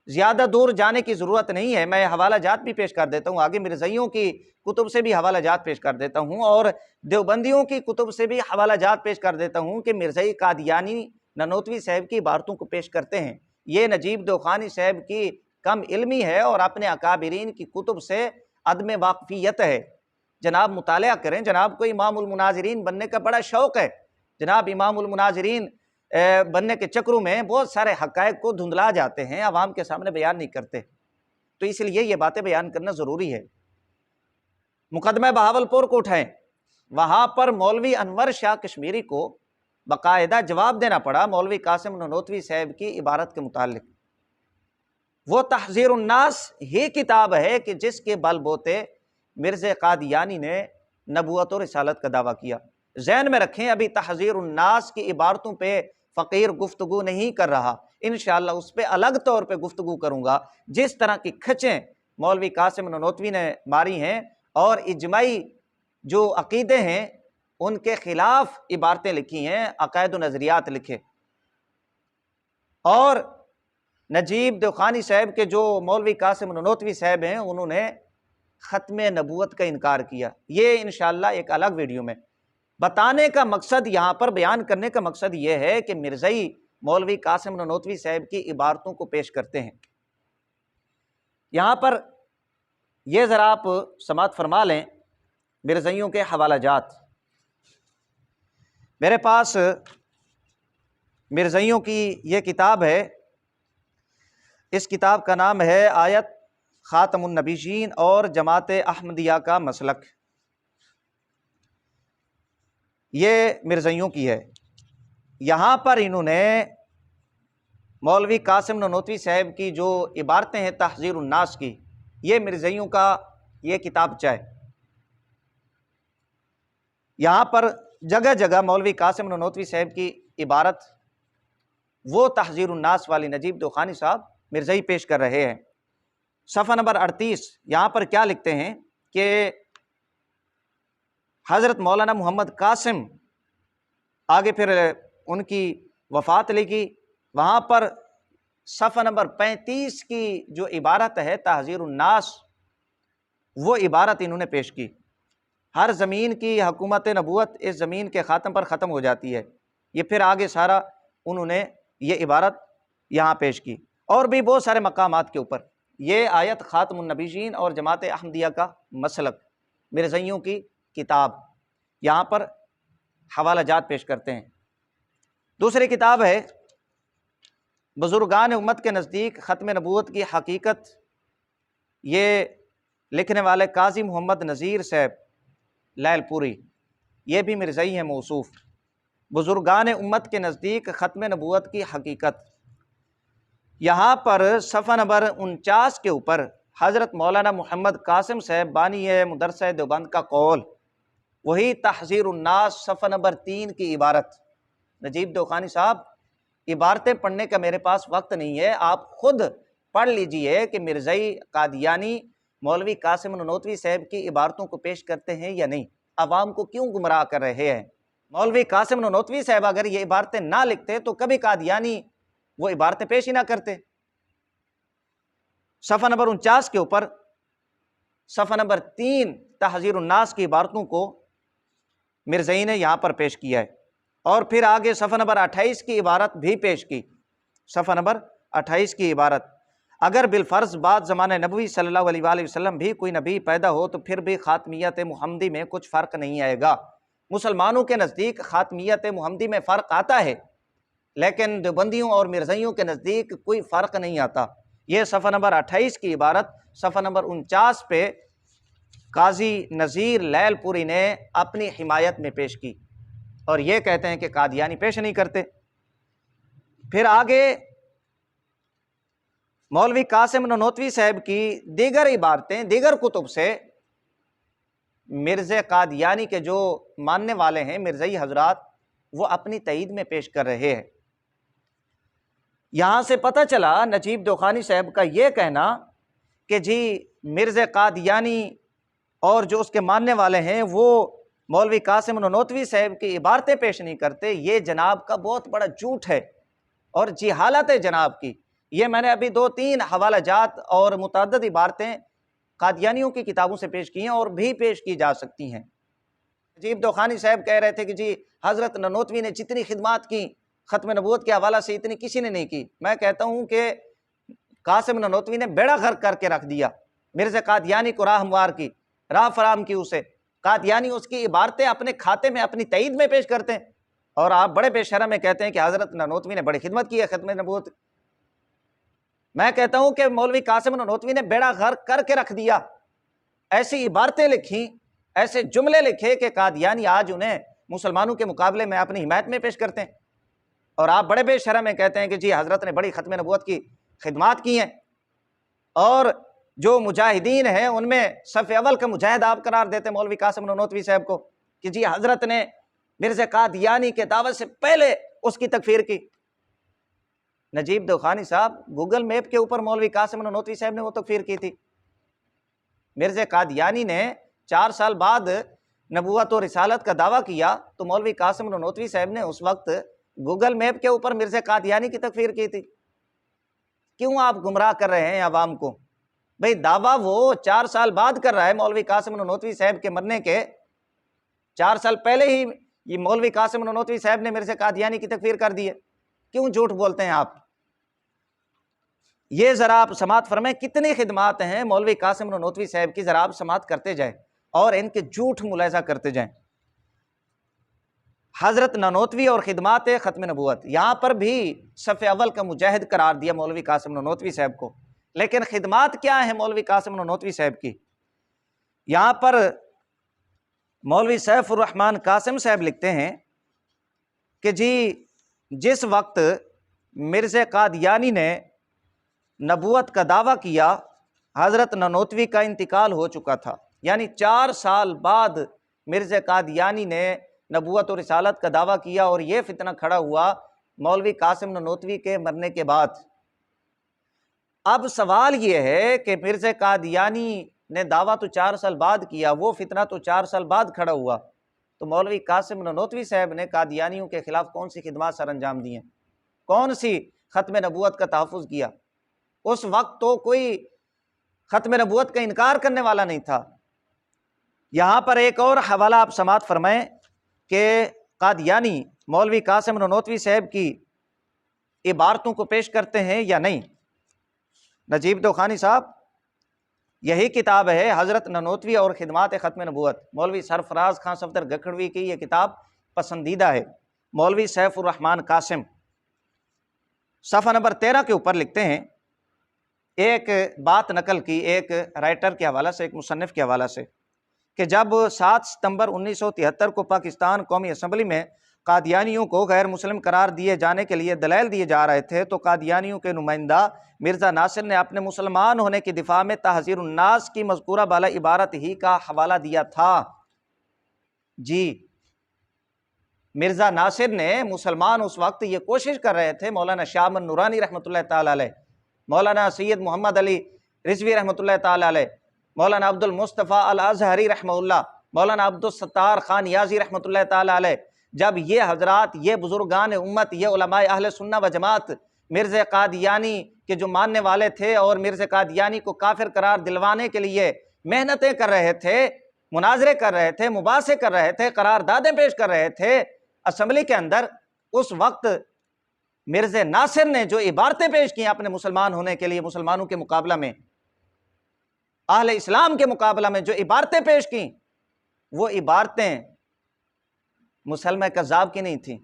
زیادہ دور جانے کی ضرورت نہیں ہے، میں حوالہ جات بھی پیش کر دیتا ہوں، آگے مرزائیوں کی کتب سے بھی حوالہ جات پیش کر دیتا ہوں، اور دیوبندیوں کی کتب سے بھی حوالہ جات پیش کر دیتا ہوں کہ مرزائی قادیانی نانوتوی صاحب کی عبارتوں کو پیش کرتے ہیں۔ یہ نجیب دوخانی صاحب کی کم علمی ہے اور اپنے اکابرین کی کتب سے عدم واقفیت ہے۔ جناب مطالعہ کریں، جناب کو امام المناظرین بننے کا بڑا شوق ہے، جناب امام المناظرین بننے کے چکروں میں بہت سارے حقائق کو دھندلا جاتے ہیں، عوام کے سامنے بیان نہیں کرتے، تو اس لیے یہ باتیں بیان کرنا ضروری ہے۔ مقدمہ بہاولپور کو اٹھائیں، وہاں پر مولوی انور شاہ کشمیری کو باقاعدہ جواب دینا پڑا مولوی قاسم نانوتوی صاحب کی عبارت کے متعلق۔ وہ تحذیر الناس ہی کتاب ہے کہ جس کے بل بوتے مرزا قادیانی نے نبوت اور رسالت کا دعویٰ کیا۔ ذہن میں رکھیں، ابھی تحذیر الناس کی عبارتوں پہ فقیر گفتگو نہیں کر رہا، انشاءاللہ اس پہ الگ طور پہ گفتگو کروں گا۔ جس طرح کی کھچیں مولوی قاسم نانوتوی نے ماری ہیں اور اجماعی جو عقیدے ہیں ان کے خلاف عبارتیں لکھی ہیں، عقائد و نظریات لکھے، اور نجیب دوخانی صاحب کے جو مولوی قاسم نانوتوی صاحب ہیں انہوں نے ختم نبوت کا انکار کیا۔ یہ انشاءاللہ ایک الگ ویڈیو میں بتانے کا مقصد، یہاں پر بیان کرنے کا مقصد یہ ہے کہ مرزائی مولوی قاسم نانوتوی صاحب کی عبارتوں کو پیش کرتے ہیں۔ یہاں پر یہ ذرا آپ سماعت فرما لیں مرزائیوں کے حوالہ جات۔ میرے پاس مرزائیوں کی یہ کتاب ہے، اس کتاب کا نام ہے آیت خاتم النبیین اور جماعت احمدیہ کا مسلک۔ یہ مرزائیوں کی ہے۔ یہاں پر انہوں نے مولوی قاسم نانوتوی صاحب کی جو عبارتیں ہیں تحذیر الناس کی، یہ مرزائیوں کا یہ کتاب چاہے، یہاں پر جگہ جگہ مولوی قاسم نانوتوی صاحب کی عبارت وہ تحذیر الناس والی نجیب دوخانی صاحب مرزائی پیش کر رہے ہیں۔ صفحہ نمبر 38 یہاں پر کیا لکھتے ہیں کہ حضرت مولانا محمد قاسم، آگے پھر ان کی وفات لکھی، وہاں پر صفحہ نمبر 35 کی جو عبارت ہے تحذیر الناس، وہ عبارت انہوں نے پیش کی۔ ہر زمین کی حکومت نبوت اس زمین کے خاتم پر ختم ہو جاتی ہے، یہ پھر آگے سارا انہوں نے یہ عبارت یہاں پیش کی، اور بھی بہت سارے مقامات کے اوپر۔ یہ آیت خاتم النبیین اور جماعت احمدیہ کا مسلک، مرزائیوں کی کتاب، یہاں پر حوالہ جات پیش کرتے ہیں۔ دوسری کتاب ہے بزرگان امت کے نزدیک ختم نبوت کی حقیقت، یہ لکھنے والے قاضی محمد نذیر صاحب لیل پوری، یہ بھی مرزائی ہیں موصوف۔ بزرگان امت کے نزدیک ختم نبوت کی حقیقت، یہاں پر صفحہ نمبر 49 کے اوپر حضرت مولانا محمد قاسم صاحب بانی مدرسہ دیوبند کا قول، وہی تحذیر الناس صفحہ نمبر 3 کی عبارت۔ نجیب دوخانی صاحب، عبارتیں پڑھنے کا میرے پاس وقت نہیں ہے، آپ خود پڑھ لیجئے کہ مرزائی قادیانی مولوی قاسم نانوتوی صاحب کی عبارتوں کو پیش کرتے ہیں یا نہیں، عوام کو کیوں گمراہ کر رہے ہیں۔ مولوی قاسم نانوتوی صاحب اگر یہ عبارتیں نہ لکھتے تو کبھی قادیانی وہ عبارتیں پیش ہی نہ کرتے۔ صفحہ نمبر 49 کے اوپر صفحہ نمبر 3 تحذیر الناس کی عبارتوں کو مرزائی نے یہاں پر پیش کیا ہے، اور پھر آگے صفحہ نمبر 28 کی عبارت بھی پیش کی۔ صفحہ نمبر 28 کی عبارت، اگر بالفرض بعد زمانہ نبوی صلی اللہ علیہ وآلہ وسلم بھی کوئی نبی پیدا ہو تو پھر بھی خاتمیت محمدی میں کچھ فرق نہیں آئے گا۔ مسلمانوں کے نزدیک خاتمیت محمدی میں فرق آتا ہے، لیکن دیوبندیوں اور مرزائیوں کے نزدیک کوئی فرق نہیں آتا۔ یہ صفحہ نمبر 28 کی عبارت صفحہ نمبر 49 پہ قاضی نذیر لیل پوری نے اپنی حمایت میں پیش کی، اور یہ کہتے ہیں کہ قادیانی پیش نہیں کرتے۔ پھر آگے مولوی قاسم نانوتوی صاحب کی دیگر عبارتیں دیگر کتب سے مرزا قادیانی کے جو ماننے والے ہیں مرزائی حضرات، وہ اپنی تائید میں پیش کر رہے ہیں۔ یہاں سے پتہ چلا نجیب دوخانی صاحب کا یہ کہنا کہ جی مرزا قادیانی اور جو اس کے ماننے والے ہیں وہ مولوی قاسم نانوتوی صاحب کی عبارتیں پیش نہیں کرتے، یہ جناب کا بہت بڑا جھوٹ ہے اور جہالت ہے جناب کی۔ یہ میں نے ابھی 2-3 حوالہ جات اور متعدد عبارتیں قادیانیوں کی کتابوں سے پیش کی ہیں اور بھی پیش کی جا سکتی ہیں۔ نجیب دوخانی صاحب کہہ رہے تھے کہ جی حضرت نانوتوی نے جتنی خدمات کی ختم نبوت کے حوالہ سے اتنی کسی نے نہیں کی۔ میں کہتا ہوں کہ قاسم نانوتوی نے بیڑا غرق کر کے رکھ دیا، مرزا قادیانی کو راہ ہموار کی، راہ فراہم کی اسے۔ قادیانی اس کی عبارتیں اپنے کھاتے میں اپنی تائید میں پیش کرتے ہیں، اور آپ بڑے بے شرم میں کہتے ہیں کہ حضرت نانوتوی نے بڑی خدمت کی ہے ختم نبوت۔ میں کہتا ہوں کہ مولوی قاسم نانوتوی نے بیڑا غرق کر کے رکھ دیا، ایسی عبارتیں لکھی، ایسے جملے لکھے کہ قادیانی آج انہیں مسلمانوں کے مقابلے میں اپنی حمایت میں پیش کرتے ہیں، اور آپ بڑے بے شرم میں کہتے ہیں کہ جی حضرت نے بڑی ختم نبوت کی خدمات کی ہیں، اور جو مجاہدین ہیں ان میں صف اول کا مجاہد آپ قرار دیتے ہیں مولوی قاسم نانوتوی صاحب کو کہ جی حضرت نے مرزا قادیانی کے دعوت سے پہلے اس کی تکفیر کی۔ نجیب دوخانی صاحب گوگل میپ کے اوپر مولوی قاسم نانوتوی صاحب نے وہ تکفیر کی تھی۔ مرزا قادیانی نے 4 سال بعد نبوت و رسالت کا دعویٰ کیا تو مولوی قاسم نانوتوی صاحب نے اس وقت گوگل میپ کے اوپر مرزا قادیانی کی تکفیر کی تھی۔ کیوں آپ گمراہ کر رہے ہیں عوام کو؟ بھئی دعویٰ وہ 4 سال بعد کر رہا ہے، مولوی قاسم نانوتوی صاحب کے مرنے کے 4 سال پہلے ہی یہ مولوی قاسم نانوتوی صاحب نے مرزا قادیانی کی تکفیر کر دی ہے۔ کیوں جھوٹ بولتے ہیں آپ؟ یہ ذرا آپ سماعت فرمائیں، کتنی خدمات ہیں مولوی قاسم نانوتوی صاحب کی، ذرا آپ سماعت کرتے جائیں اور ان کے جھوٹ ملاحظہ کرتے جائیں۔ حضرت نانوتوی اور خدمات ختم نبوت، یہاں پر بھی صف اول کا مجاہد قرار دیا مولوی قاسم نانوتوی صاحب کو، لیکن خدمات کیا ہیں مولوی قاسم نانوتوی صاحب کی؟ یہاں پر مولوی سیف الرحمن قاسم صاحب لکھتے ہیں کہ جی جس وقت مرزا قادیانی نے نبوت کا دعویٰ کیا حضرت نانوتوی کا انتقال ہو چکا تھا، یعنی 4 سال بعد مرزا قادیانی نے نبوت و رسالت کا دعویٰ کیا، اور یہ فتنہ کھڑا ہوا مولوی قاسم نانوتوی کے مرنے کے بعد۔ اب سوال یہ ہے کہ مرزا قادیانی نے دعویٰ تو 4 سال بعد کیا، وہ فتنہ تو 4 سال بعد کھڑا ہوا، تو مولوی قاسم نانوتوی صاحب نے قادیانیوں کے خلاف کون سی خدمات سر انجام دی ہیں، کون سی ختم نبوت کا تحفظ کیا؟ اس وقت تو کوئی ختم نبوت کا انکار کرنے والا نہیں تھا۔ یہاں پر ایک اور حوالہ آپ سماعت فرمائیں کہ قادیانی مولوی قاسم نانوتوی صاحب کی عبارتوں کو پیش کرتے ہیں یا نہیں۔ نجیب دوخانی صاحب، یہی کتاب ہے حضرت نانوتوی اور خدمات ختم نبوت، مولوی سرفراز خان صفدر گکھڑوی کی یہ کتاب پسندیدہ ہے۔ مولوی سیف الرحمن قاسم صفحہ نمبر 13 کے اوپر لکھتے ہیں، ایک بات نقل کی ایک رائٹر کے حوالہ سے، ایک مصنف کے حوالہ سے، کہ جب 7 ستمبر 1973 کو پاکستان قومی اسمبلی میں قادیانیوں کو غیر مسلم قرار دیے جانے کے لیے دلائل دیے جا رہے تھے تو قادیانیوں کے نمائندہ مرزا ناصر نے اپنے مسلمان ہونے کی دفاع میں تحذیر الناس کی مذکورہ بالا عبارت ہی کا حوالہ دیا تھا۔ جی مرزا ناصر نے مسلمان اس وقت یہ کوشش کر رہے تھے، مولانا شاہ احمد نورانی رحمۃ اللہ تعالی علیہ، مولانا سید محمد علی رضوی رحمۃ اللہ تعالی علیہ، مولانا عبد المصطفیٰ الازہری رحمہ اللہ، مولانا عبد الستار خان نیازی رحمۃ اللہ تعالی علیہ، جب یہ حضرات، یہ بزرگان امت، یہ علماء اہل سنہ و جماعت مرزا قادیانی کے جو ماننے والے تھے اور مرزا قادیانی کو کافر قرار دلوانے کے لیے محنتیں کر رہے تھے، مناظرے کر رہے تھے، مباحثے کر رہے تھے، قراردادیں پیش کر رہے تھے اسمبلی کے اندر، اس وقت مرزا ناصر نے جو عبارتیں پیش کی اپنے مسلمان ہونے کے لیے، مسلمانوں کے مقابلہ میں، اہل اسلام کے مقابلہ میں جو عبارتیں پیش کی، وہ عبارتیں مسلمہ کذاب کی نہیں تھیں،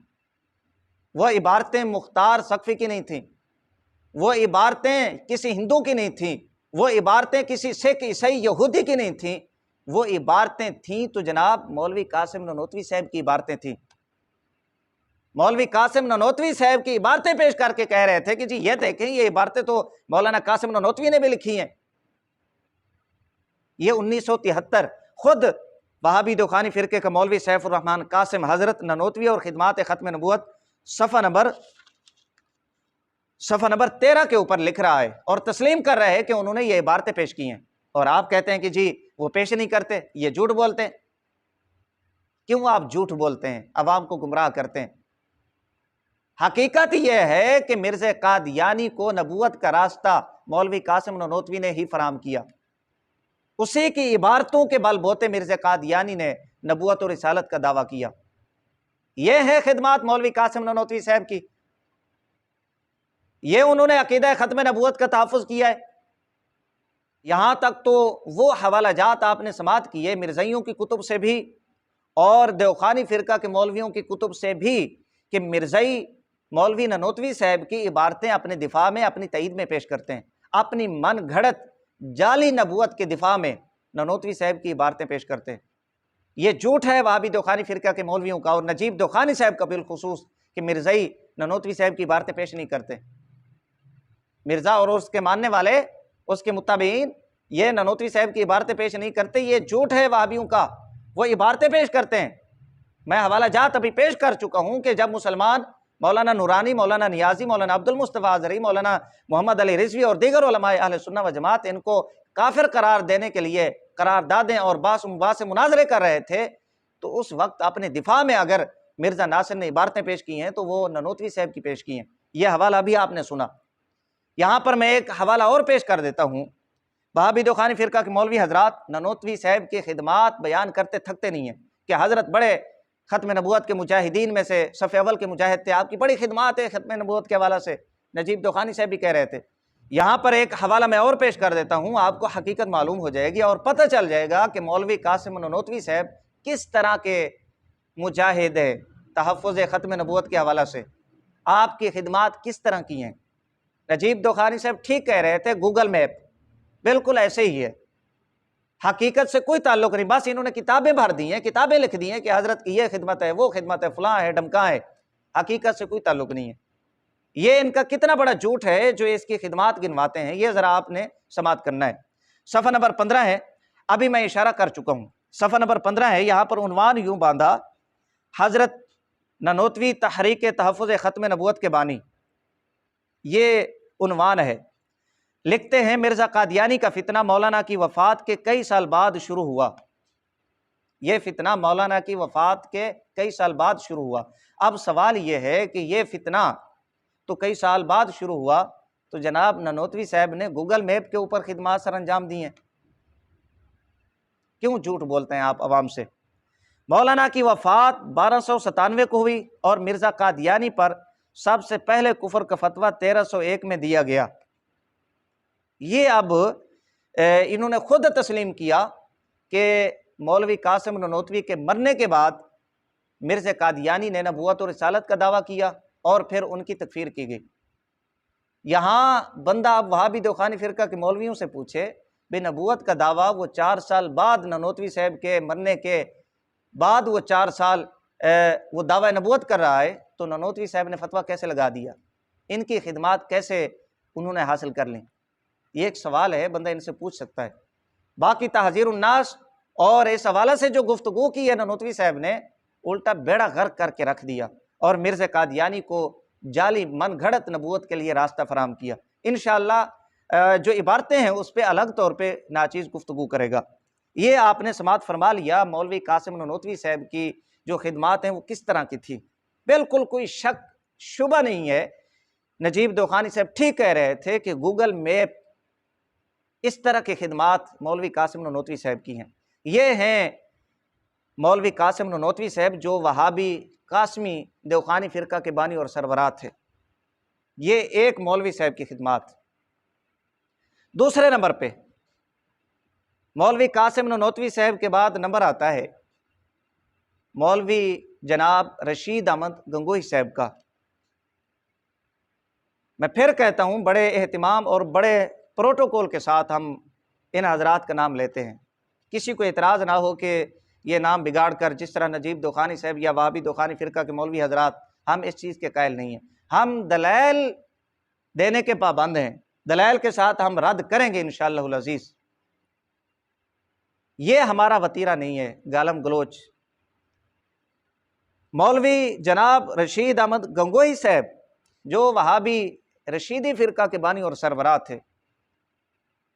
وہ عبارتیں مختار ثقفی کی نہیں تھیں، وہ عبارتیں کسی ہندو کی نہیں تھیں، وہ عبارتیں کسی سکھ عیسائی یہودی کی نہیں تھیں، وہ عبارتیں تھیں تو جناب مولوی قاسم نانوتوی صاحب کی عبارتیں تھیں۔ مولوی قاسم نانوتوی صاحب کی عبارتیں پیش کر کے کہہ رہے تھے کہ جی یہ دیکھیں یہ عبارتیں تو مولانا قاسم نانوتوی نے بھی لکھی ہیں۔ یہ 1973 خود وہابی دوخانی فرقے کا مولوی سیف الرحمن قاسم حضرت نانوتوی اور خدمات ختم نبوت صفحہ نمبر 13 کے اوپر لکھ رہا ہے اور تسلیم کر رہا ہے کہ انہوں نے یہ عبارتیں پیش کی ہیں، اور آپ کہتے ہیں کہ جی وہ پیش نہیں کرتے، یہ جھوٹ بولتے ہیں۔ کیوں آپ جھوٹ بولتے ہیں، عوام کو گمراہ کرتے ہیں؟ حقیقت یہ ہے کہ مرزا قادیانی کو نبوت کا راستہ مولوی قاسم نانوتوی نے ہی فراہم کیا، اسی کی عبارتوں کے بل بوتے مرزا قادیانی نے نبوت اور رسالت کا دعویٰ کیا۔ یہ ہے خدمات مولوی قاسم نانوتوی صاحب کی، یہ انہوں نے عقیدہ ختم نبوت کا تحفظ کیا ہے۔ یہاں تک تو وہ حوالہ جات آپ نے سماعت کیے مرزائیوں کی کتب سے بھی اور دیوخانی فرقہ کے مولویوں کی کتب سے بھی کہ مرزائی مولوی نانوتوی صاحب کی عبارتیں اپنے دفاع میں اپنی تائید میں پیش کرتے ہیں، اپنی من گھڑت جعلی نبوت کے دفاع میں نانوتوی صاحب کی عبارتیں پیش کرتے ہیں۔ یہ جھوٹ ہے وہابی دوخانی فرقہ کے مولویوں کا اور نجیب دوخانی صاحب کا بالخصوص کہ مرزائی نانوتوی صاحب کی عبارتیں پیش نہیں کرتے۔ مرزا اور اس کے ماننے والے، اس کے متابعین یہ نانوتوی صاحب کی عبارتیں پیش نہیں کرتے، یہ جھوٹ ہے وہابیوں کا، وہ عبارتیں پیش کرتے ہیں۔ میں حوالہ جات ابھی پیش کر چکا ہوں کہ جب مسلمان مولانا نورانی، مولانا نیازی، مولانا عبد المصطفیٰ اظہری، مولانا محمد علی رضوی اور دیگر علماء اہل سنت و جماعت ان کو کافر قرار دینے کے لیے قراردادیں اور باس مناظرے کر رہے تھے، تو اس وقت اپنے دفاع میں اگر مرزا ناصر نے عبارتیں پیش کی ہیں تو وہ نانوتوی صاحب کی پیش کی ہیں۔ یہ حوالہ بھی آپ نے سنا۔ یہاں پر میں ایک حوالہ اور پیش کر دیتا ہوں۔ وہابی دوخانی فرقہ کے مولوی حضرات نانوتوی صاحب کی خدمات بیان کرتے تھکتے نہیں ہیں کہ حضرت بڑے ختم نبوت کے مجاہدین میں سے صف اول کے مجاہد تھے، آپ کی بڑی خدمات ہے ختم نبوت کے حوالہ سے، نجیب دوخانی صاحب بھی کہہ رہے تھے۔ یہاں پر ایک حوالہ میں اور پیش کر دیتا ہوں، آپ کو حقیقت معلوم ہو جائے گی اور پتہ چل جائے گا کہ مولوی قاسم نانوتوی صاحب کس طرح کے مجاہد ہے تحفظ ختم نبوت کے حوالہ سے، آپ کی خدمات کس طرح کی ہیں۔ نجیب دوخانی صاحب ٹھیک کہہ رہے تھے، گوگل میپ بالکل ایسے ہی ہے، حقیقت سے کوئی تعلق نہیں، بس انہوں نے کتابیں بھر دی ہیں، کتابیں لکھ دی ہیں کہ حضرت کی یہ خدمت ہے، وہ خدمت ہے، فلاں ہے، ڈمکاں ہے، حقیقت سے کوئی تعلق نہیں ہے۔ یہ ان کا کتنا بڑا جھوٹ ہے جو اس کی خدمات گنواتے ہیں، یہ ذرا آپ نے سماعت کرنا ہے۔ صفحہ نمبر 15 ہے، ابھی میں اشارہ کر چکا ہوں، صفحہ نمبر 15 ہے، یہاں پر عنوان یوں باندھا، حضرت نانوتوی تحریک تحفظ ختم نبوت کے بانی، یہ عنوان ہے۔ لکھتے ہیں مرزا قادیانی کا فتنہ مولانا کی وفات کے کئی سال بعد شروع ہوا۔ یہ فتنہ مولانا کی وفات کے کئی سال بعد شروع ہوا۔ اب سوال یہ ہے کہ یہ فتنہ تو کئی سال بعد شروع ہوا، تو جناب نانوتوی صاحب نے گوگل میپ کے اوپر خدمات سر انجام دی ہیں، کیوں جھوٹ بولتے ہیں آپ عوام سے؟ مولانا کی وفات 1297 کو ہوئی اور مرزا قادیانی پر سب سے پہلے کفر کا فتویٰ 1301 میں دیا گیا۔ یہ اب انہوں نے خود تسلیم کیا کہ مولوی قاسم نانوتوی کے مرنے کے بعد مرزا قادیانی نے نبوت اور رسالت کا دعویٰ کیا اور پھر ان کی تکفیر کی گئی۔ یہاں بندہ اب وہابی دوخانی فرقہ کے مولویوں سے پوچھے بے نبوت کا دعویٰ وہ 4 سال بعد نانوتوی صاحب کے مرنے کے بعد وہ 4 سال وہ دعویٰ نبوت کر رہا ہے، تو نانوتوی صاحب نے فتویٰ کیسے لگا دیا؟ ان کی خدمات کیسے انہوں نے حاصل کر لیں؟ یہ ایک سوال ہے، بندہ ان سے پوچھ سکتا ہے۔ باقی تحذیر الناس اور اس حوالے سے جو گفتگو کی ہے نانوتوی صاحب نے، الٹا بیڑا غرق کر کے رکھ دیا اور مرزا قادیانی کو جعلی من گھڑت نبوت کے لیے راستہ فراہم کیا۔ انشاءاللہ جو عبارتیں ہیں اس پہ الگ طور پہ ناچیز گفتگو کرے گا۔ یہ آپ نے سماعت فرما لیا مولوی قاسم نانوتوی صاحب کی جو خدمات ہیں وہ کس طرح کی تھی، بالکل کوئی شک شبہ نہیں ہے۔ نجیب دوخانی صاحب ٹھیک کہہ رہے تھے کہ گوگل میپ اس طرح کی خدمات مولوی قاسم نانوتوی صاحب کی ہیں۔ یہ ہیں مولوی قاسم نانوتوی صاحب جو وہابی قاسمی دیوخانی فرقہ کے بانی اور سربراہ تھے۔ یہ ایک مولوی صاحب کی خدمات۔ دوسرے نمبر پہ مولوی قاسم نانوتوی صاحب کے بعد نمبر آتا ہے مولوی جناب رشید احمد گنگوہی صاحب کا۔ میں پھر کہتا ہوں بڑے اہتمام اور بڑے پروٹوکول کے ساتھ ہم ان حضرات کا نام لیتے ہیں، کسی کو اعتراض نہ ہو کہ یہ نام بگاڑ کر جس طرح نجیب دوخانی صاحب یا وہابی دوخانی فرقہ کے مولوی حضرات، ہم اس چیز کے قائل نہیں ہیں، ہم دلائل دینے کے پابند ہیں، دلائل کے ساتھ ہم رد کریں گے انشاءاللہ العزیز۔ یہ ہمارا وتیرہ نہیں ہے گالم گلوچ۔ مولوی جناب رشید احمد گنگوہی صاحب جو وہابی رشیدی فرقہ کے بانی اور سربراہ تھے،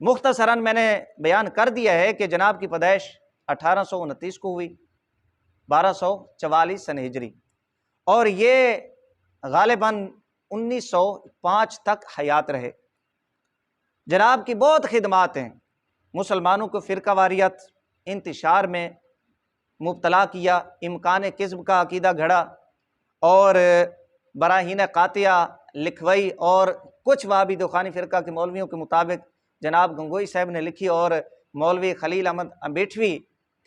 مختصراً میں نے بیان کر دیا ہے کہ جناب کی پیدائش 1829 کو ہوئی، 1244 سن ہجری، اور یہ غالباً 1905 تک حیات رہے۔ جناب کی بہت خدمات ہیں، مسلمانوں کو فرقہ واریت انتشار میں مبتلا کیا، امکان کذب کا عقیدہ گھڑا، اور براہین قاطعہ لکھوئی، اور کچھ وہابی دوخانی فرقہ کے مولویوں کے مطابق جناب گنگوئی صاحب نے لکھی، اور مولوی خلیل احمد امبیٹوی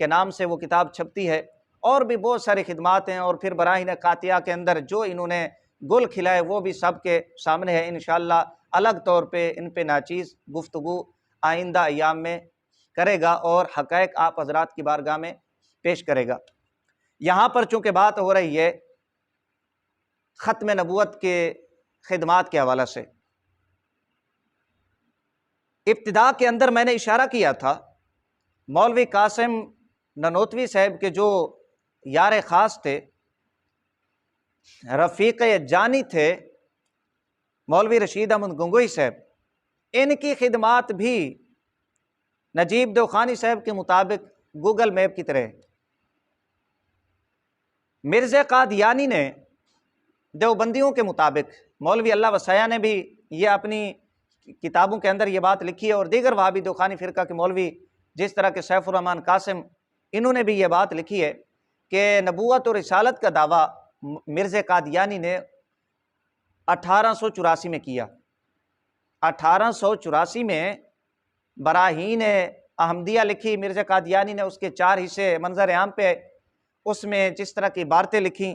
کے نام سے وہ کتاب چھپتی ہے، اور بھی بہت ساری خدمات ہیں۔ اور پھر براہین قاطعہ کے اندر جو انہوں نے گل کھلائے وہ بھی سب کے سامنے ہے، انشاءاللہ الگ طور پہ ان پہ ناچیز گفتگو آئندہ ایام میں کرے گا اور حقائق آپ حضرات کی بارگاہ میں پیش کرے گا۔ یہاں پر چونکہ بات ہو رہی ہے ختم نبوت کے خدمات کے حوالہ سے، ابتدا کے اندر میں نے اشارہ کیا تھا مولوی قاسم ننوتوی صاحب کے جو یار خاص تھے، رفیق جانی تھے، مولوی رشید احمد گنگوہی صاحب، ان کی خدمات بھی نجیب دوخانی صاحب کے مطابق گوگل میپ کی طرح ہے۔ مرزا قادیانی نے دیوبندیوں کے مطابق، مولوی اللہ وسیع نے بھی یہ اپنی کتابوں کے اندر یہ بات لکھی ہے، اور دیگر وہابی دوخانی فرقہ کے مولوی جس طرح کہ سیف الرحمن قاسم، انہوں نے بھی یہ بات لکھی ہے کہ نبوت اور رسالت کا دعویٰ مرزا قادیانی نے 1884 میں کیا۔ 1884 میں براہین احمدیہ لکھی مرزا قادیانی نے، اس کے 4 حصے منظر عام پہ، اس میں جس طرح کی عبارتیں لکھیں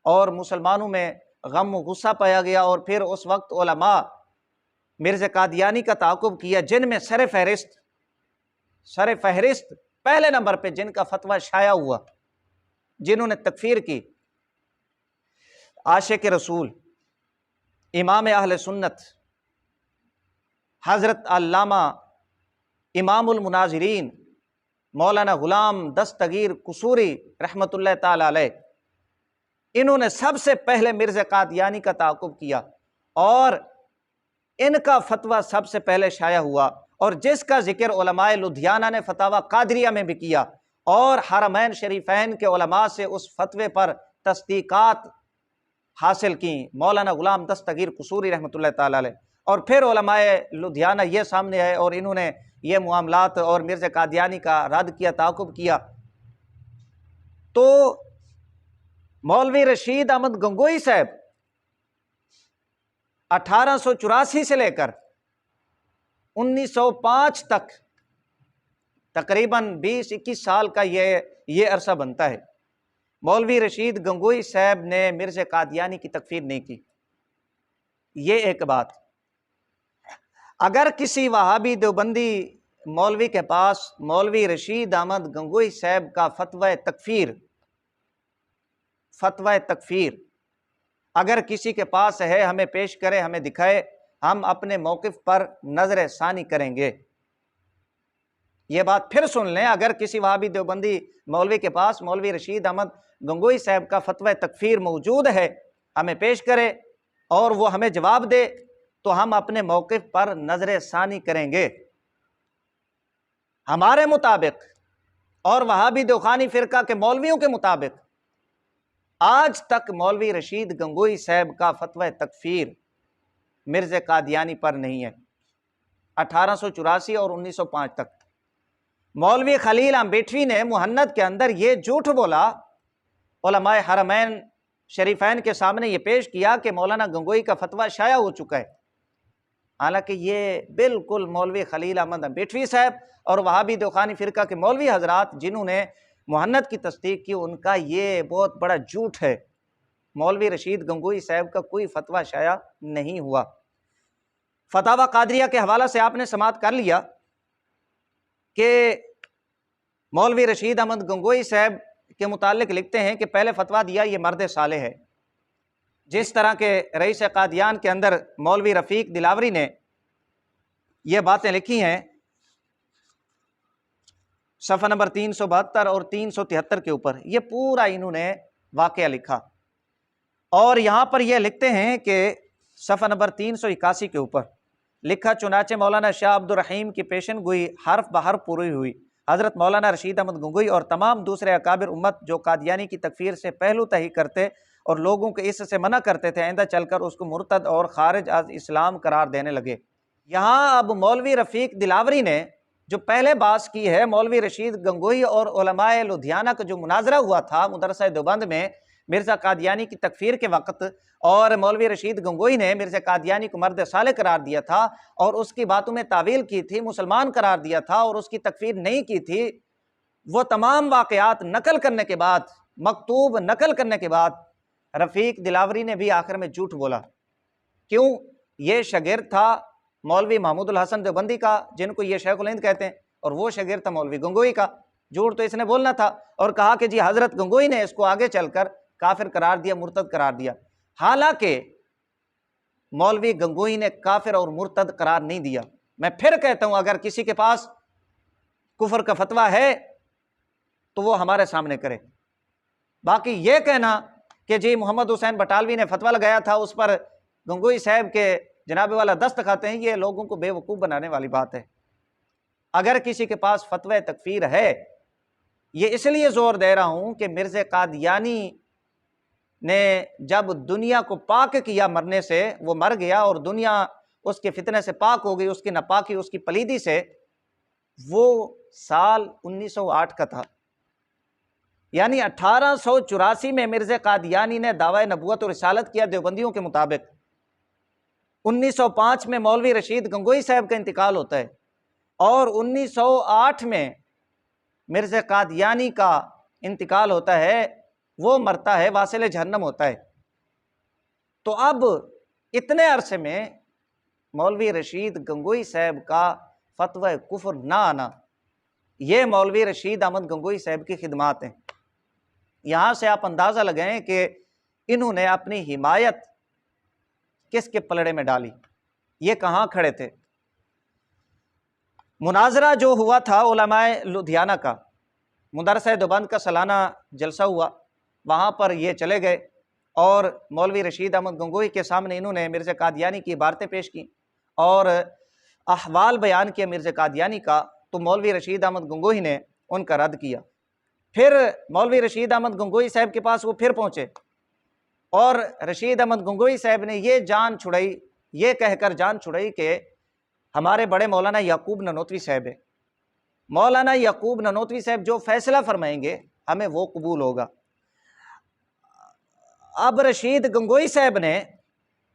اور مسلمانوں میں غم و غصہ پایا گیا، اور پھر اس وقت علماء مرزا قادیانی کا تعاقب کیا، جن میں سر فہرست پہلے نمبر پہ جن کا فتویٰ شائع ہوا، جنہوں نے تکفیر کی، عاشق رسول، امام اہل سنت، حضرت علامہ امام المناظرین مولانا غلام دستگیر قصوری رحمۃ اللہ تعالی علیہ، انہوں نے سب سے پہلے مرزا قادیانی کا تعاقب کیا، اور ان کا فتویٰ سب سے پہلے شائع ہوا، اور جس کا ذکر علماء لدھیانہ نے فتاویٰ قادریہ میں بھی کیا، اور حرمین شریفین کے علماء سے اس فتوے پر تصدیقات حاصل کی، مولانا غلام دستگیر قصوری رحمۃ اللہ تعالی علیہ، اور پھر علماء لدھیانہ یہ سامنے آئے اور انہوں نے یہ معاملات اور مرزا قادیانی کا رد کیا، تعاقب کیا۔ تو مولوی رشید احمد گنگوہی صاحب 1884 سے لے کر 1905 تک تقریباً 20-21 سال کا یہ عرصہ بنتا ہے، مولوی رشید گنگوہی صاحب نے مرزا قادیانی کی تکفیر نہیں کی۔ یہ ایک بات۔ اگر کسی وہابی دیوبندی مولوی کے پاس مولوی رشید احمد گنگوہی صاحب کا فتویٰ تکفیر اگر کسی کے پاس ہے، ہمیں پیش کرے، ہمیں دکھائے، ہم اپنے موقف پر نظر ثانی کریں گے۔ یہ بات پھر سن لیں، اگر کسی وہابی دیوبندی مولوی کے پاس مولوی رشید احمد گنگوہی صاحب کا فتویٰ تکفیر موجود ہے، ہمیں پیش کرے اور وہ ہمیں جواب دے، تو ہم اپنے موقف پر نظر ثانی کریں گے۔ ہمارے مطابق اور وہابی دوخانی فرقہ کے مولویوں کے مطابق آج تک مولوی رشید گنگوہی صاحب کا فتویٰ تکفیر مرزا قادیانی پر نہیں ہے، 1884 اور 1905 تک۔ مولوی خلیل امبیٹوی نے مہند کے اندر یہ جھوٹ بولا، علماء حرمین شریفین کے سامنے یہ پیش کیا کہ مولانا گنگوہی کا فتویٰ شائع ہو چکا ہے، حالانکہ یہ بالکل مولوی خلیل احمد امبیٹوی صاحب اور وہابی دوخانی فرقہ کے مولوی حضرات جنہوں نے مہند کی تصدیق کی، ان کا یہ بہت بڑا جھوٹ ہے۔ مولوی رشید گنگوہی صاحب کا کوئی فتویٰ شائع نہیں ہوا۔ فتاوی قادریہ کے حوالہ سے آپ نے سماعت کر لیا کہ مولوی رشید احمد گنگوئی صاحب کے متعلق لکھتے ہیں کہ پہلے فتویٰ دیا یہ مرد صالح ہے، جس طرح کے رئیس قادیان کے اندر مولوی رفیق دلاوری نے یہ باتیں لکھی ہیں صفحہ نمبر 372 اور 373 کے اوپر، یہ پورا انہوں نے واقعہ لکھا، اور یہاں پر یہ لکھتے ہیں کہ صفحہ نمبر 381 کے اوپر لکھا، چنانچہ مولانا شاہ عبد الرحیم کی پیشن گوئی حرف بحرف پوری ہوئی، حضرت مولانا رشید احمد گنگوئی اور تمام دوسرے اکابر امت جو قادیانی کی تکفیر سے پہلو تہی کرتے اور لوگوں کو اس سے منع کرتے تھے، آئندہ چل کر اس کو مرتد اور خارج از اسلام قرار دینے لگے۔ یہاں اب مولوی رفیق دلاوری نے جو پہلے بات کی ہے، مولوی رشید گنگوئی اور علماء لدھیانہ کا جو مناظرہ ہوا تھا مدرسہ دیوبند میں مرزا قادیانی کی تکفیر کے وقت، اور مولوی رشید گنگوئی نے مرزا قادیانی کو مرد صالح قرار دیا تھا اور اس کی باتوں میں تعویل کی تھی، مسلمان قرار دیا تھا اور اس کی تکفیر نہیں کی تھی، وہ تمام واقعات نقل کرنے کے بعد، مکتوب نقل کرنے کے بعد، رفیق دلاوری نے بھی آخر میں جھوٹ بولا۔ کیوں؟ یہ شاگرد تھا مولوی محمود الحسن دیوبندی کا، جن کو یہ شیخ الہند کہتے ہیں، اور وہ شاگرد تھا مولوی گنگوئی کا۔ جھوٹ تو اس نے بولنا تھا، اور کہا کہ جی حضرت گنگوئی نے اس کو آگے چل کر کافر قرار دیا، مرتد قرار دیا، حالانکہ مولوی گنگوئی نے کافر اور مرتد قرار نہیں دیا۔ میں پھر کہتا ہوں، اگر کسی کے پاس کفر کا فتویٰ ہے تو وہ ہمارے سامنے کرے۔ باقی یہ کہنا کہ جی محمد حسین بٹالوی نے فتویٰ لگایا تھا، اس پر گنگوئی صاحب کے جناب والا دستخط ہیں، یہ لوگوں کو بے وقوف بنانے والی بات ہے۔ اگر کسی کے پاس فتوی تکفیر ہے، یہ اس لیے زور دے رہا ہوں کہ مرزا قادیانی نے جب دنیا کو پاک کیا مرنے سے، وہ مر گیا اور دنیا اس کے فتنے سے پاک ہو گئی، اس کی ناپاکی، اس کی پلیدی سے، وہ سال 1908 کا تھا، یعنی 1884 میں مرزا قادیانی نے دعوی نبوت اور رسالت کیا دیوبندیوں کے مطابق۔ 1905 میں مولوی رشید گنگوئی صاحب کا انتقال ہوتا ہے، اور 1908 میں مرزا قادیانی کا انتقال ہوتا ہے، وہ مرتا ہے، واصل جہنم ہوتا ہے۔ تو اب اتنے عرصے میں مولوی رشید گنگوئی صاحب کا فتوی کفر نہ آنا، یہ مولوی رشید احمد گنگوئی صاحب کی خدمات ہیں۔ یہاں سے آپ اندازہ لگائیں کہ انہوں نے اپنی حمایت کس کے پلڑے میں ڈالی، یہ کہاں کھڑے تھے۔ مناظرہ جو ہوا تھا علماء لدھیانہ کا، مدرسہ دیوبند کا سالانہ جلسہ ہوا، وہاں پر یہ چلے گئے اور مولوی رشید احمد گنگوئی کے سامنے انہوں نے مرزا قادیانی کی عبارتیں پیش کی اور احوال بیان کیا مرزا قادیانی کا، تو مولوی رشید احمد گنگوئی نے ان کا رد کیا۔ پھر مولوی رشید احمد گنگوئی صاحب کے پاس وہ پھر پہنچے، اور رشید احمد گنگوئی صاحب نے یہ جان چھڑائی، یہ کہہ کر جان چھڑائی کہ ہمارے بڑے مولانا یعقوب ننوتوی صاحب ہے، مولانا یعقوب ننوتوی صاحب جو فیصلہ فرمائیں گے ہمیں وہ قبول ہوگا۔ اب رشید گنگوئی صاحب نے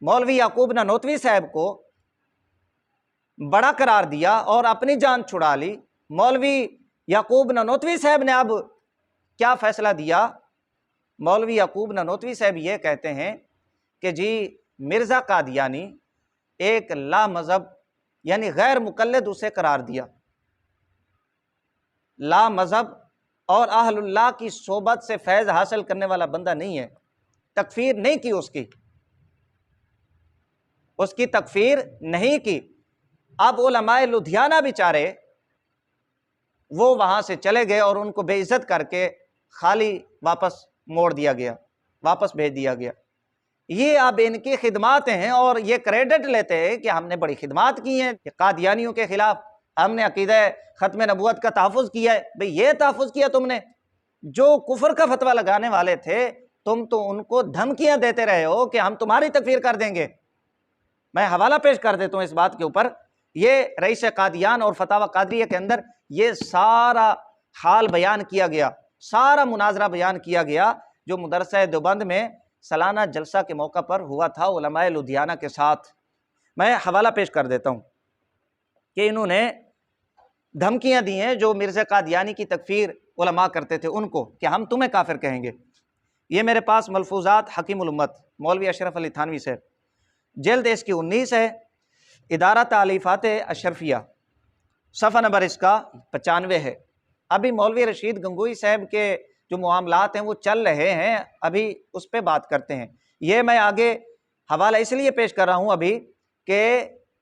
مولوی یعقوب ننوتوی صاحب کو بڑا قرار دیا اور اپنی جان چھڑا لی۔ مولوی یعقوب ننوتوی صاحب نے اب کیا فیصلہ دیا؟ مولوی یعقوب ننوتوی صاحب یہ کہتے ہیں کہ جی مرزا قادیانی ایک لا مذہب یعنی غیر مقلد اسے قرار دیا، لا مذہب اور اہل اللہ کی صحبت سے فیض حاصل کرنے والا بندہ نہیں ہے، تکفیر نہیں کی، اس کی تکفیر نہیں کی۔ اب علماء لدھیانہ بیچارے وہ وہاں سے چلے گئے اور ان کو بے عزت کر کے خالی واپس موڑ دیا گیا، واپس بھیج دیا گیا۔ یہ اب ان کی خدمات ہیں اور یہ کریڈٹ لیتے ہیں کہ ہم نے بڑی خدمات کی ہیں قادیانیوں کے خلاف، ہم نے عقیدہ ختم نبوت کا تحفظ کیا ہے۔ بھئی یہ تحفظ کیا تم نے، جو کفر کا فتویٰ لگانے والے تھے تم تو ان کو دھمکیاں دیتے رہے ہو کہ ہم تمہاری تکفیر کر دیں گے۔ میں حوالہ پیش کر دیتا ہوں اس بات کے اوپر، یہ رئیس قادیان اور فتاوی قادریہ کے اندر یہ سارا حال بیان کیا گیا، سارا مناظرہ بیان کیا گیا جو مدرسہ دیوبند میں سالانہ جلسہ کے موقع پر ہوا تھا علماء لدھیانہ کے ساتھ۔ میں حوالہ پیش کر دیتا ہوں کہ انہوں نے دھمکیاں دی ہیں جو مرزا قادیانی کی تکفیر علماء کرتے تھے ان کو، کہ ہم تمہیں کافر کہیں گے۔ یہ میرے پاس ملفوظات حکیم الامت مولوی اشرف علی تھانوی سے، جلد اس کی 19 ہے، ادارہ تعلیفات اشرفیہ، صفحہ نمبر اس کا 95 ہے۔ ابھی مولوی رشید گنگوئی صاحب کے جو معاملات ہیں وہ چل رہے ہیں، ابھی اس پہ بات کرتے ہیں۔ یہ میں آگے حوالہ اس لیے پیش کر رہا ہوں ابھی کہ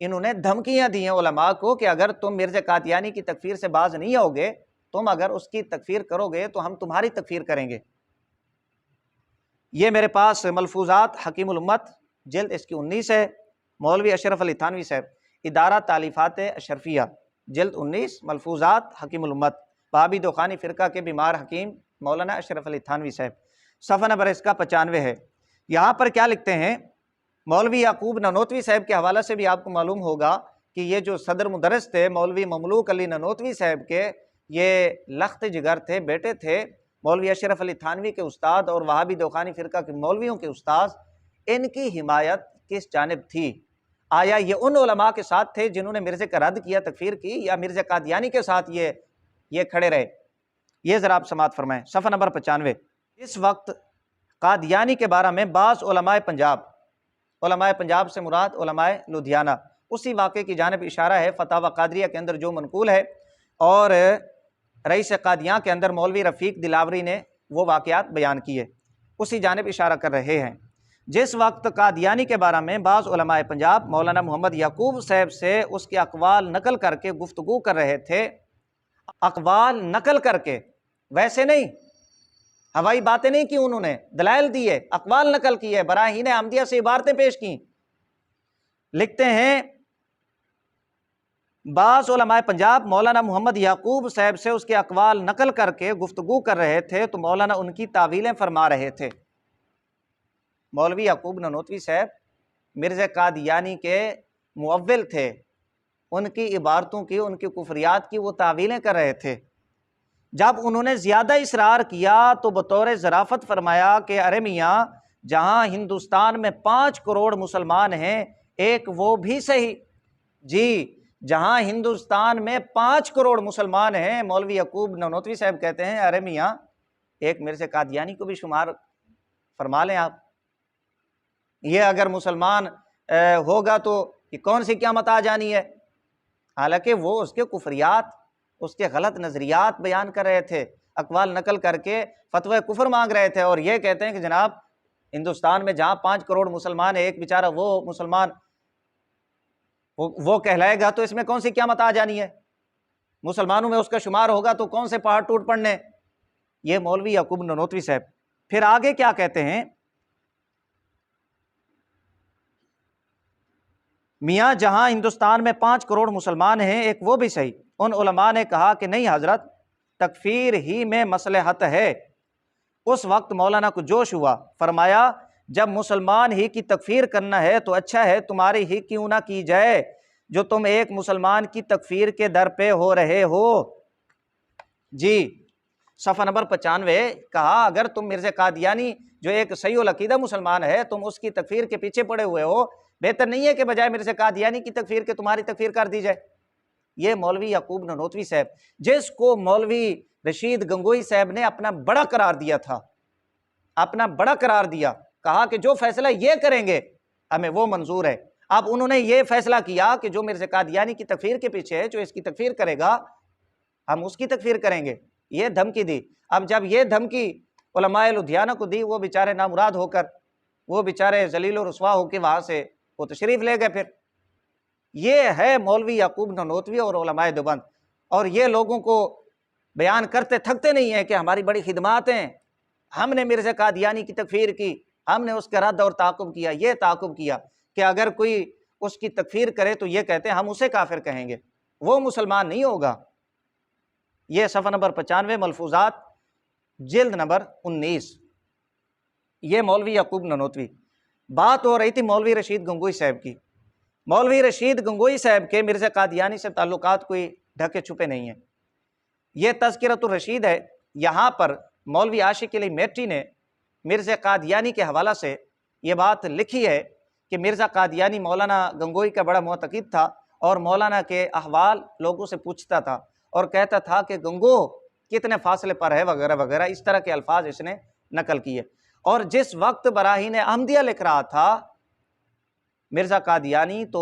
انہوں نے دھمکیاں دی ہیں علماء کو کہ اگر تم مرزا قادیانی کی تکفیر سے باز نہیں ہوگے، تم اگر اس کی تکفیر کرو گے تو ہم تمہاری تکفیر کریں گے۔ یہ میرے پاس ملفوظات حکیم الامت جلد اس کی 19 ہے، مولوی اشرف علی تھانوی صاحب، ادارہ تعلیفات اشرفیہ جلد 19، ملفوظات حکیم الامت، وہابی دوخانی فرقہ کے بیمار حکیم مولانا اشرف علی تھانوی صاحب، صفحہ نمبر اس کا 95 ہے۔ یہاں پر کیا لکھتے ہیں؟ مولوی یعقوب نانوتوی صاحب کے حوالہ سے بھی آپ کو معلوم ہوگا کہ یہ جو صدر مدرس تھے مولوی مملوک علی نانوتوی صاحب کے، یہ لخت جگر تھے، بیٹے تھے مولوی اشرف علی تھانوی کے استاد اور وہابی دوخانی فرقہ کے مولویوں کے استاد۔ ان کی حمایت کس جانب تھی؟ آیا یہ ان علماء کے ساتھ تھے جنہوں نے مرزا کا رد کیا، تکفیر کی، یا مرزا قادیانی کے ساتھ یہ کھڑے رہے؟ یہ ذرا آپ سماعت فرمائیں، صفحہ نمبر 95۔ اس وقت قادیانی کے بارے میں بعض علماء پنجاب سے مراد علماء لدھیانہ، اسی واقعے کی جانب اشارہ ہے۔ فتاوی قادریہ کے اندر جو منقول ہے، اور رئیس قادیاں کے اندر مولوی رفیق دلاوری نے وہ واقعات بیان کیے، اسی جانب اشارہ کر رہے ہیں۔ جس وقت قادیانی کے بارے میں بعض علماء پنجاب مولانا محمد یعقوب صاحب سے اس کے اقوال نقل کر کے گفتگو کر رہے تھے، اقوال نقل کر کے، ویسے نہیں، ہوائی باتیں نہیں کی، انہوں نے دلائل دیے، اقوال نقل کیے، براہین عمدیہ سے عبارتیں پیش کی۔ لکھتے ہیں بعض علماء پنجاب مولانا محمد یعقوب صاحب سے اس کے اقوال نقل کر کے گفتگو کر رہے تھے تو مولانا ان کی تعویلیں فرما رہے تھے۔ مولوی یعقوب نانوتوی صاحب مرزا قادیانی کے مؤول تھے، ان کی عبارتوں کی، ان کی کفریات کی وہ تعویلیں کر رہے تھے۔ جب انہوں نے زیادہ اصرار کیا تو بطور ظرافت فرمایا کہ ارے میاں، جہاں ہندوستان میں 5 کروڑ مسلمان ہیں، ایک وہ بھی صحیح، جی جہاں ہندوستان میں 5 کروڑ مسلمان ہیں، مولوی یعقوب نانوتوی صاحب کہتے ہیں ارے میاں، ایک مرزا قادیانی کو بھی شمار فرما لیں آپ۔ یہ اگر مسلمان ہوگا تو یہ کون سی قیامت آ جانی ہے؟ حالانکہ وہ اس کے کفریات، اس کے غلط نظریات بیان کر رہے تھے، اقوال نقل کر کے فتوی کفر مانگ رہے تھے، اور یہ کہتے ہیں کہ جناب ہندوستان میں جہاں 5 کروڑ مسلمان ہیں، ایک بیچارہ وہ مسلمان وہ کہلائے گا تو اس میں کون سی قیامت آ جانی ہے؟ مسلمانوں میں اس کا شمار ہوگا تو کون سے پہاڑ ٹوٹ پڑنے؟ یہ مولوی یعقوب نانوتوی صاحب۔ پھر آگے کیا کہتے ہیں؟ میاں جہاں ہندوستان میں 5 کروڑ مسلمان ہیں، ایک وہ بھی صحیح۔ ان علماء نے کہا کہ نہیں حضرت، تکفیر ہی میں مصلحت ہے۔ اس وقت مولانا کو جوش ہوا، فرمایا جب مسلمان ہی کی تکفیر کرنا ہے تو اچھا ہے تمہاری ہی کیوں نہ کی جائے، جو تم ایک مسلمان کی تکفیر کے در پہ ہو رہے ہو۔ جی صفحہ نمبر 95 کہا اگر تم مرزا قادیانی جو ایک صحیح العقیدہ مسلمان ہے، تم اس کی تکفیر کے پیچھے پڑے ہوئے ہو، بہتر نہیں ہے کہ بجائے مرزا قادیانی کی تکفیر کے تمہاری تکفیر کر دی جائے؟ یہ مولوی یعقوب نانوتوی صاحب، جس کو مولوی رشید گنگوئی صاحب نے اپنا بڑا قرار دیا تھا، اپنا بڑا قرار دیا، کہا کہ جو فیصلہ یہ کریں گے ہمیں وہ منظور ہے۔ اب انہوں نے یہ فیصلہ کیا کہ جو مرزا قادیانی کی تکفیر کے پیچھے ہے، جو اس کی تکفیر کرے گا ہم اس کی تکفیر کریں گے، یہ دھمکی دی۔ اب جب یہ دھمکی علماء لدھیانہ کو دی، وہ بیچارے نامراد ہو کر، وہ بیچارے ذلیل و رسوا ہو کے وہاں سے وہ تشریف لے گئے۔ پھر یہ ہے مولوی یعقوب نانوتوی اور علماء دیوبند، اور یہ لوگوں کو بیان کرتے تھکتے نہیں ہیں کہ ہماری بڑی خدمات ہیں، ہم نے مرزا قادیانی کی تکفیر کی، ہم نے اس کا رد اور تعاقب کیا، یہ تعاقب کیا کہ اگر کوئی اس کی تکفیر کرے تو یہ کہتے ہیں ہم اسے کافر کہیں گے، وہ مسلمان نہیں ہوگا۔ یہ صفحہ نمبر 95 ملفوظات جلد نمبر 19۔ یہ مولوی یعقوب نانوتوی۔ بات ہو رہی تھی مولوی رشید گنگوئی صاحب کی۔ مولوی رشید گنگوئی صاحب کے مرزا قادیانی سے تعلقات کوئی ڈھکے چھپے نہیں ہیں۔ یہ تذکرۃ الرشید ہے، یہاں پر مولوی عاشق علی میٹھی نے مرزا قادیانی کے حوالہ سے یہ بات لکھی ہے کہ مرزا قادیانی مولانا گنگوئی کا بڑا معتقد تھا، اور مولانا کے احوال لوگوں سے پوچھتا تھا اور کہتا تھا کہ گنگو کتنے فاصلے پر ہے وغیرہ وغیرہ، اس طرح کے الفاظ اس نے نقل کیے۔ اور جس وقت براہین احمدیہ لکھ رہا تھا مرزا قادیانی، تو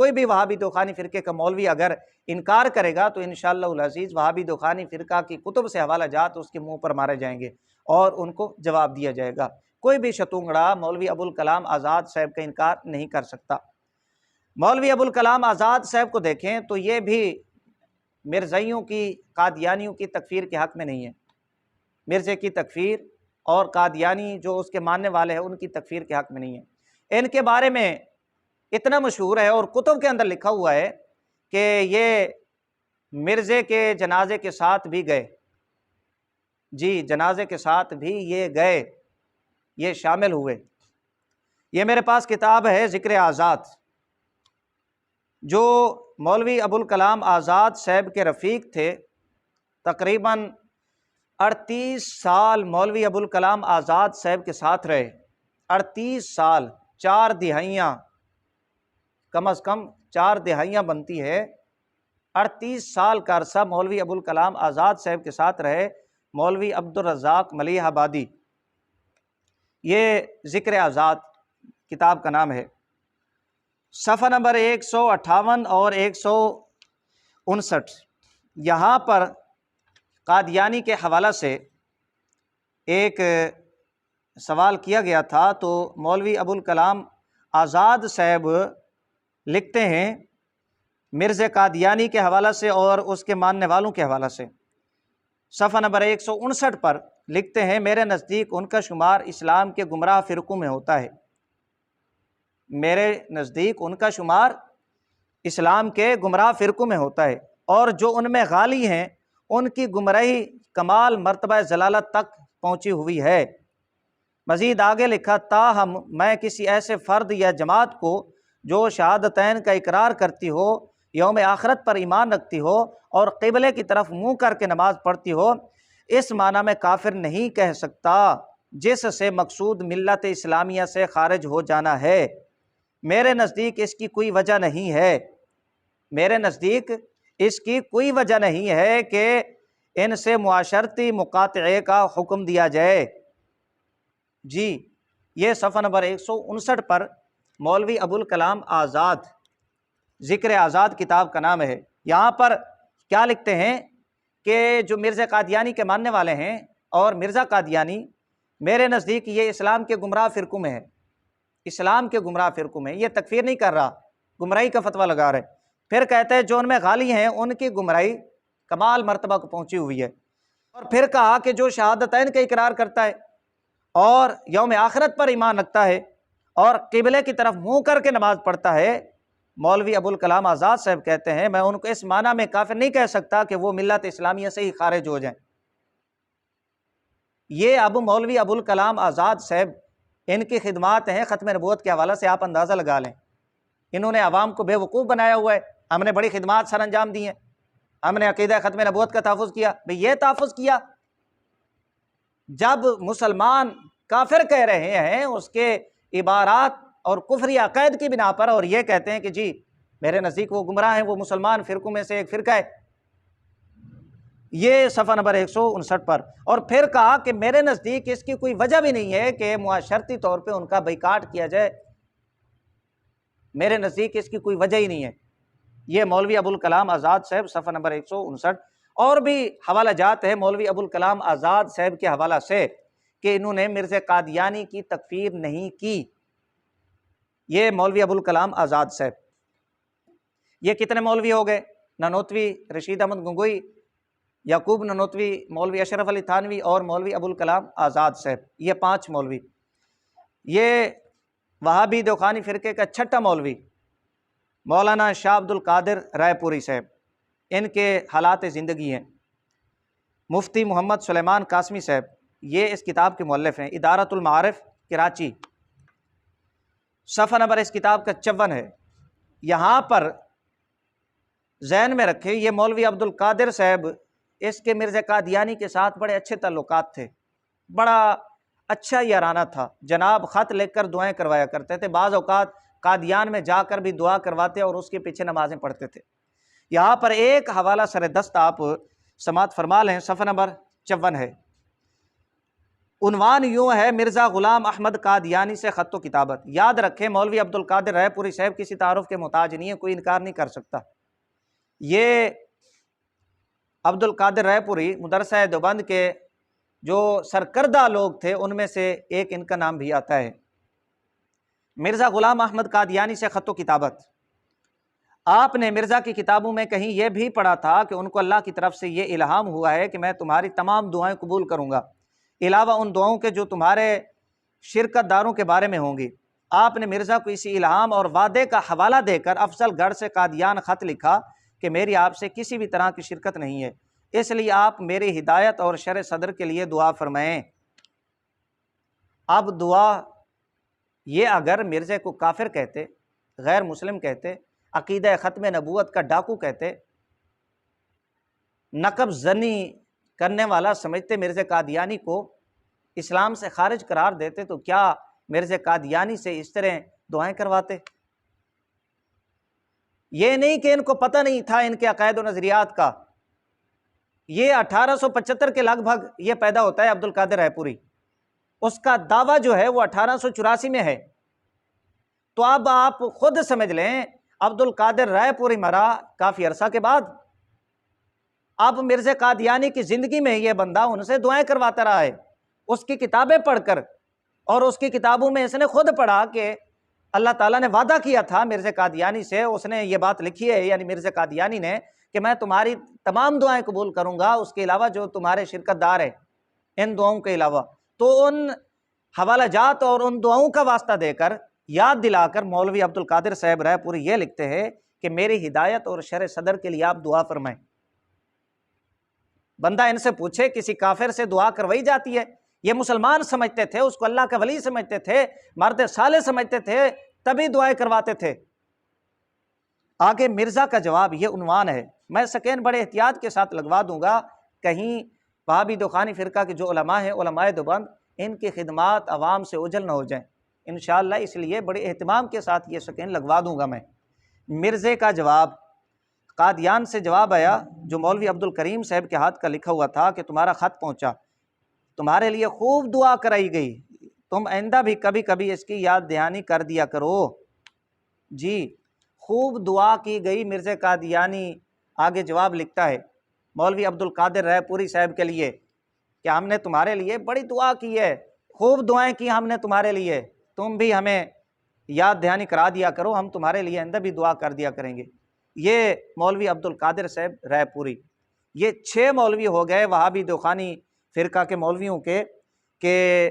کوئی بھی وہابی دوخانی فرقے کا مولوی اگر انکار کرے گا تو انشاءاللہ العزیز وہابی دوخانی فرقہ کی کتب سے حوالہ جات اس کے منہ پر مارے جائیں گے اور ان کو جواب دیا جائے گا۔ کوئی بھی شتونگڑا مولوی ابوالکلام آزاد صاحب کا انکار نہیں کر سکتا۔ مولوی ابوالکلام آزاد صاحب کو دیکھیں تو یہ بھی مرزائیوں کی، قادیانیوں کی تکفیر کے حق میں نہیں ہے۔ مرزے کی تکفیر اور قادیانی جو اس کے ماننے والے ہیں ان کی تکفیر کے حق میں نہیں ہے۔ ان کے بارے میں اتنا مشہور ہے اور کتب کے اندر لکھا ہوا ہے کہ یہ مرزے کے جنازے کے ساتھ بھی گئے، جی جنازے کے ساتھ بھی یہ گئے، یہ شامل ہوئے۔ یہ میرے پاس کتاب ہے ذکر آزاد، جو مولوی ابوالکلام آزاد صاحب کے رفیق تھے، تقریباً 38 سال مولوی ابوالکلام آزاد صاحب کے ساتھ رہے۔ 38 سال، 4 دہائیاں، کم از کم 4 دہائیاں بنتی ہے۔ 38 سال کا عرصہ مولوی ابوالکلام آزاد صاحب کے ساتھ رہے مولوی عبدالرزاق ملیح آبادی۔ یہ ذکر آزاد کتاب کا نام ہے۔ صفحہ نمبر 158 اور 159، یہاں پر قادیانی کے حوالہ سے ایک سوال کیا گیا تھا، تو مولوی ابوالکلام آزاد صاحب لکھتے ہیں مرزا قادیانی کے حوالہ سے اور اس کے ماننے والوں کے حوالہ سے۔ صفحہ نمبر 159 پر لکھتے ہیں، میرے نزدیک ان کا شمار اسلام کے گمراہ فرقوں میں ہوتا ہے۔ میرے نزدیک ان کا شمار اسلام کے گمراہ فرقوں میں ہوتا ہے، اور جو ان میں غالی ہیں ان کی گمراہی کمال مرتبہ ضلالت تک پہنچی ہوئی ہے۔ مزید آگے لکھا، تاہم میں کسی ایسے فرد یا جماعت کو جو شہادتین کا اقرار کرتی ہو، یوم آخرت پر ایمان رکھتی ہو اور قبلے کی طرف منہ کر کے نماز پڑھتی ہو، اس معنی میں کافر نہیں کہہ سکتا جس سے مقصود ملت اسلامیہ سے خارج ہو جانا ہے۔ میرے نزدیک اس کی کوئی وجہ نہیں ہے، میرے نزدیک اس کی کوئی وجہ نہیں ہے کہ ان سے معاشرتی مقاطعے کا حکم دیا جائے۔ جی یہ صفحہ نمبر 159 پر مولوی ابوالکلام آزاد، ذکر آزاد کتاب کا نام ہے۔ یہاں پر کیا لکھتے ہیں کہ جو مرزا قادیانی کے ماننے والے ہیں اور مرزا قادیانی، میرے نزدیک یہ اسلام کے گمراہ فرقوں میں ہے، اسلام کے گمراہ فرقوں میں۔ یہ تکفیر نہیں کر رہا، گمراہی کا فتویٰ لگا رہے۔ پھر کہتے ہیں جو ان میں غالی ہیں ان کی گمراہی کمال مرتبہ کو پہنچی ہوئی ہے، اور پھر کہا کہ جو شہادتین کا اقرار کرتا ہے اور یوم آخرت پر ایمان رکھتا ہے اور قبلے کی طرف منہ کر کے نماز پڑھتا ہے، مولوی ابوالکلام آزاد صاحب کہتے ہیں میں ان کو اس معنی میں کافر نہیں کہہ سکتا کہ وہ ملت اسلامیہ سے ہی خارج ہو جائیں۔ یہ اب مولوی ابوالکلام آزاد صاحب، ان کی خدمات ہیں ختم نبوت کے حوالہ سے آپ اندازہ لگا لیں۔ انہوں نے عوام کو بے وقوف بنایا ہوا ہے، ہم نے بڑی خدمات سر انجام دی ہیں، ہم نے عقیدہ ختم نبوت کا تحفظ کیا۔ بھئی یہ تحفظ کیا جب مسلمان کافر کہہ رہے ہیں اس کے عبارات اور کفری عقائد کی بنا پر، اور یہ کہتے ہیں کہ جی میرے نزدیک وہ گمراہ ہیں، وہ مسلمان فرقوں میں سے ایک فرقہ ہے۔ یہ صفحہ نمبر 159 پر۔ اور پھر کہا کہ میرے نزدیک اس کی کوئی وجہ بھی نہیں ہے کہ معاشرتی طور پہ ان کا بائیکاٹ کیا جائے، میرے نزدیک اس کی کوئی وجہ ہی نہیں ہے۔ یہ مولوی ابوالکلام آزاد صاحب، صفحہ نمبر 159۔ اور بھی حوالہ جات ہے مولوی ابوالکلام آزاد صاحب کے حوالہ سے کہ انہوں نے مرزا قادیانی کی تکفیر نہیں کی۔ یہ مولوی ابوالکلام آزاد صاحب۔ یہ کتنے مولوی ہو گئے؟ ننوتوی رشید احمد گنگوئی، یعقوب ننوتوی، مولوی اشرف علی تھانوی اور مولوی ابوالکلام آزاد صاحب، یہ 5 مولوی۔ یہ وہابی دوخانی فرقے کا 6ٹھا مولوی مولانا شاہ عبد القادر رائے پوری صاحب، ان کے حالات زندگی ہیں۔ مفتی محمد سلیمان قاسمی صاحب، یہ اس کتاب کے مؤلف ہیں، ادارۃ المعارف کراچی۔ صفحہ نمبر اس کتاب کا 54 ہے۔ یہاں پر ذہن میں رکھیں، یہ مولوی عبد القادر صاحب، اس کے مرزا قادیانی کے ساتھ بڑے اچھے تعلقات تھے، بڑا اچھا یارانہ تھا، جناب خط لکھ کر دعائیں کروایا کرتے تھے، بعض اوقات قادیان میں جا کر بھی دعا کرواتے اور اس کے پیچھے نمازیں پڑھتے تھے۔ یہاں پر ایک حوالہ سر دست آپ سماعت فرما لیں، صفحہ نمبر 54 ہے۔ عنوان یوں ہے، مرزا غلام احمد قادیانی سے خط و کتابت۔ یاد رکھیں مولوی عبد القادر رائے پوری صاحب کسی تعارف کے محتاج نہیں ہے، کوئی انکار نہیں کر سکتا۔ یہ عبد القادر رائے پوری مدرسہ دیوبند کے جو سرکردہ لوگ تھے ان میں سے ایک ان کا نام بھی آتا ہے۔ مرزا غلام احمد قادیانی سے خط و کتابت۔ آپ نے مرزا کی کتابوں میں کہیں یہ بھی پڑھا تھا کہ ان کو اللہ کی طرف سے یہ الہام ہوا ہے کہ میں تمہاری تمام دعائیں قبول کروں گا، علاوہ ان دعاؤں کے جو تمہارے شرکت داروں کے بارے میں ہوں گی۔ آپ نے مرزا کو اسی الہام اور وعدے کا حوالہ دے کر افضل گڑھ سے قادیان خط لکھا کہ میری آپ سے کسی بھی طرح کی شرکت نہیں ہے، اس لیے آپ میری ہدایت اور شرح صدر کے لیے دعا فرمائیں۔ اب دعا یہ اگر مرزے کو کافر کہتے، غیر مسلم کہتے، عقیدہ ختم نبوت کا ڈاکو کہتے، نقب زنی کرنے والا سمجھتے مرزا قادیانی کو، اسلام سے خارج قرار دیتے، تو کیا مرزا قادیانی سے اس طرح دعائیں کرواتے؟ یہ نہیں کہ ان کو پتہ نہیں تھا ان کے عقائد و نظریات کا۔ یہ 1875 کے لگ بھگ یہ پیدا ہوتا ہے عبد القادر رائے پوری، اس کا دعویٰ جو ہے وہ 1884 میں ہے۔ تو اب آپ خود سمجھ لیں عبد القادر رائے پوری مرا کافی عرصہ کے بعد، اب مرزا قادیانی کی زندگی میں یہ بندہ ان سے دعائیں کرواتا رہا ہے، اس کی کتابیں پڑھ کر، اور اس کی کتابوں میں اس نے خود پڑھا کہ اللہ تعالیٰ نے وعدہ کیا تھا مرزا قادیانی سے، اس نے یہ بات لکھی ہے یعنی مرزا قادیانی نے کہ میں تمہاری تمام دعائیں قبول کروں گا، اس کے علاوہ جو تمہارے شرکت دار ہیں ان دعاؤں کے علاوہ۔ تو ان حوالہ جات اور ان دعاؤں کا واسطہ دے کر، یاد دلا کر مولوی عبد القادر صاحب رائے پوری یہ لکھتے ہیں کہ میری ہدایت اور شرح صدر کے لیے آپ دعا فرمائیں۔ بندہ ان سے پوچھے، کسی کافر سے دعا کروائی جاتی ہے؟ یہ مسلمان سمجھتے تھے، اس کو اللہ کا ولی سمجھتے تھے، مرد صالح سمجھتے تھے، تبھی دعائیں کرواتے تھے۔ آگے مرزا کا جواب، یہ عنوان ہے، میں سکین بڑے احتیاط کے ساتھ لگوا دوں گا، کہیں وہابی دخانی فرقہ کے جو علماء ہیں، علماء دیوبند، ان کی خدمات عوام سے اوجھل نہ ہو جائیں انشاءاللہ، اس لیے بڑے اہتمام کے ساتھ یہ سکین لگوا دوں گا میں۔ مرزے کا جواب، قادیان سے جواب آیا جو مولوی عبد الکریم صاحب کے ہاتھ کا لکھا ہوا تھا کہ تمہارا خط پہنچا، تمہارے لیے خوب دعا کرائی گئی، تم آئندہ بھی کبھی کبھی اس کی یاد دہانی کر دیا کرو۔ جی خوب دعا کی گئی مرزا قادیانی۔ آگے جواب لکھتا ہے مولوی عبد القادر رائے پوری صاحب کے لیے کہ ہم نے تمہارے لیے بڑی دعا کی ہے، خوب دعائیں کی ہم نے تمہارے لیے، تم بھی ہمیں یاد دہانی کرا دیا کرو، ہم تمہارے لیے آئندہ بھی دعا کر دیا کریں گے۔ یہ مولوی عبد القادر صاحب رائے پوری، یہ 6 مولوی ہو گئے وہابی دخانی فرقہ کے مولویوں کے کہ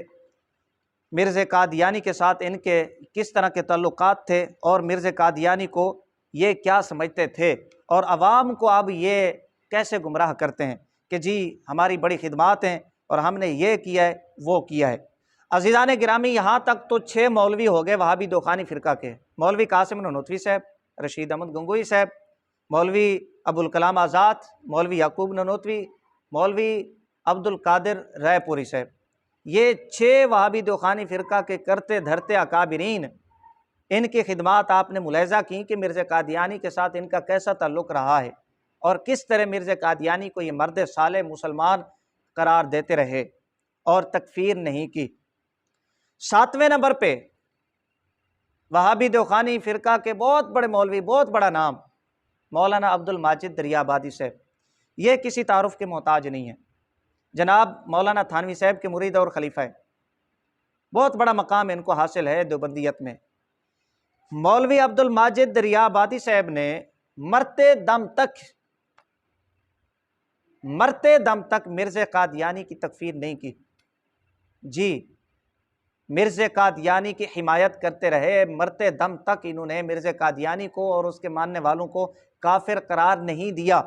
مرزا قادیانی کے ساتھ ان کے کس طرح کے تعلقات تھے اور مرزا قادیانی کو یہ کیا سمجھتے تھے، اور عوام کو اب یہ کیسے گمراہ کرتے ہیں کہ جی ہماری بڑی خدمات ہیں اور ہم نے یہ کیا ہے وہ کیا ہے۔ عزیزان گرامی، یہاں تک تو 6 مولوی ہو گئے وہابی دخانی فرقہ کے، مولوی قاسم نانوتوی صاحب، رشید احمد گنگوئی صاحب، مولوی ابوالکلام آزاد، مولوی یعقوب نانوتوی، مولوی عبد القادر رائے پوری صاحب۔ یہ 6 وہابی دخانی فرقہ کے کرتے دھرتے اکابرین، ان کی خدمات آپ نے ملاحظہ کی کہ مرزا قادیانی کے ساتھ ان کا کیسا تعلق رہا ہے، اور کس طرح مرزا قادیانی کو یہ مرد صالح مسلمان قرار دیتے رہے اور تکفیر نہیں کی۔ 7ویں نمبر پہ وہابی دخانی فرقہ کے بہت بڑے مولوی، بہت بڑا نام، مولانا عبد الماجد دریابادی صاحب۔ یہ کسی تعارف کے محتاج نہیں ہے، جناب مولانا تھانوی صاحب کے مرید اور خلیفہ ہے، بہت بڑا مقام ان کو حاصل ہے دیوبندیت میں۔ مولوی عبد الماجد دریابادی صاحب نے مرتے دم تک مرزا قادیانی کی تکفیر نہیں کی۔ جی مرزا قادیانی کی حمایت کرتے رہے، مرتے دم تک انہوں نے مرزا قادیانی کو اور اس کے ماننے والوں کو کافر قرار نہیں دیا۔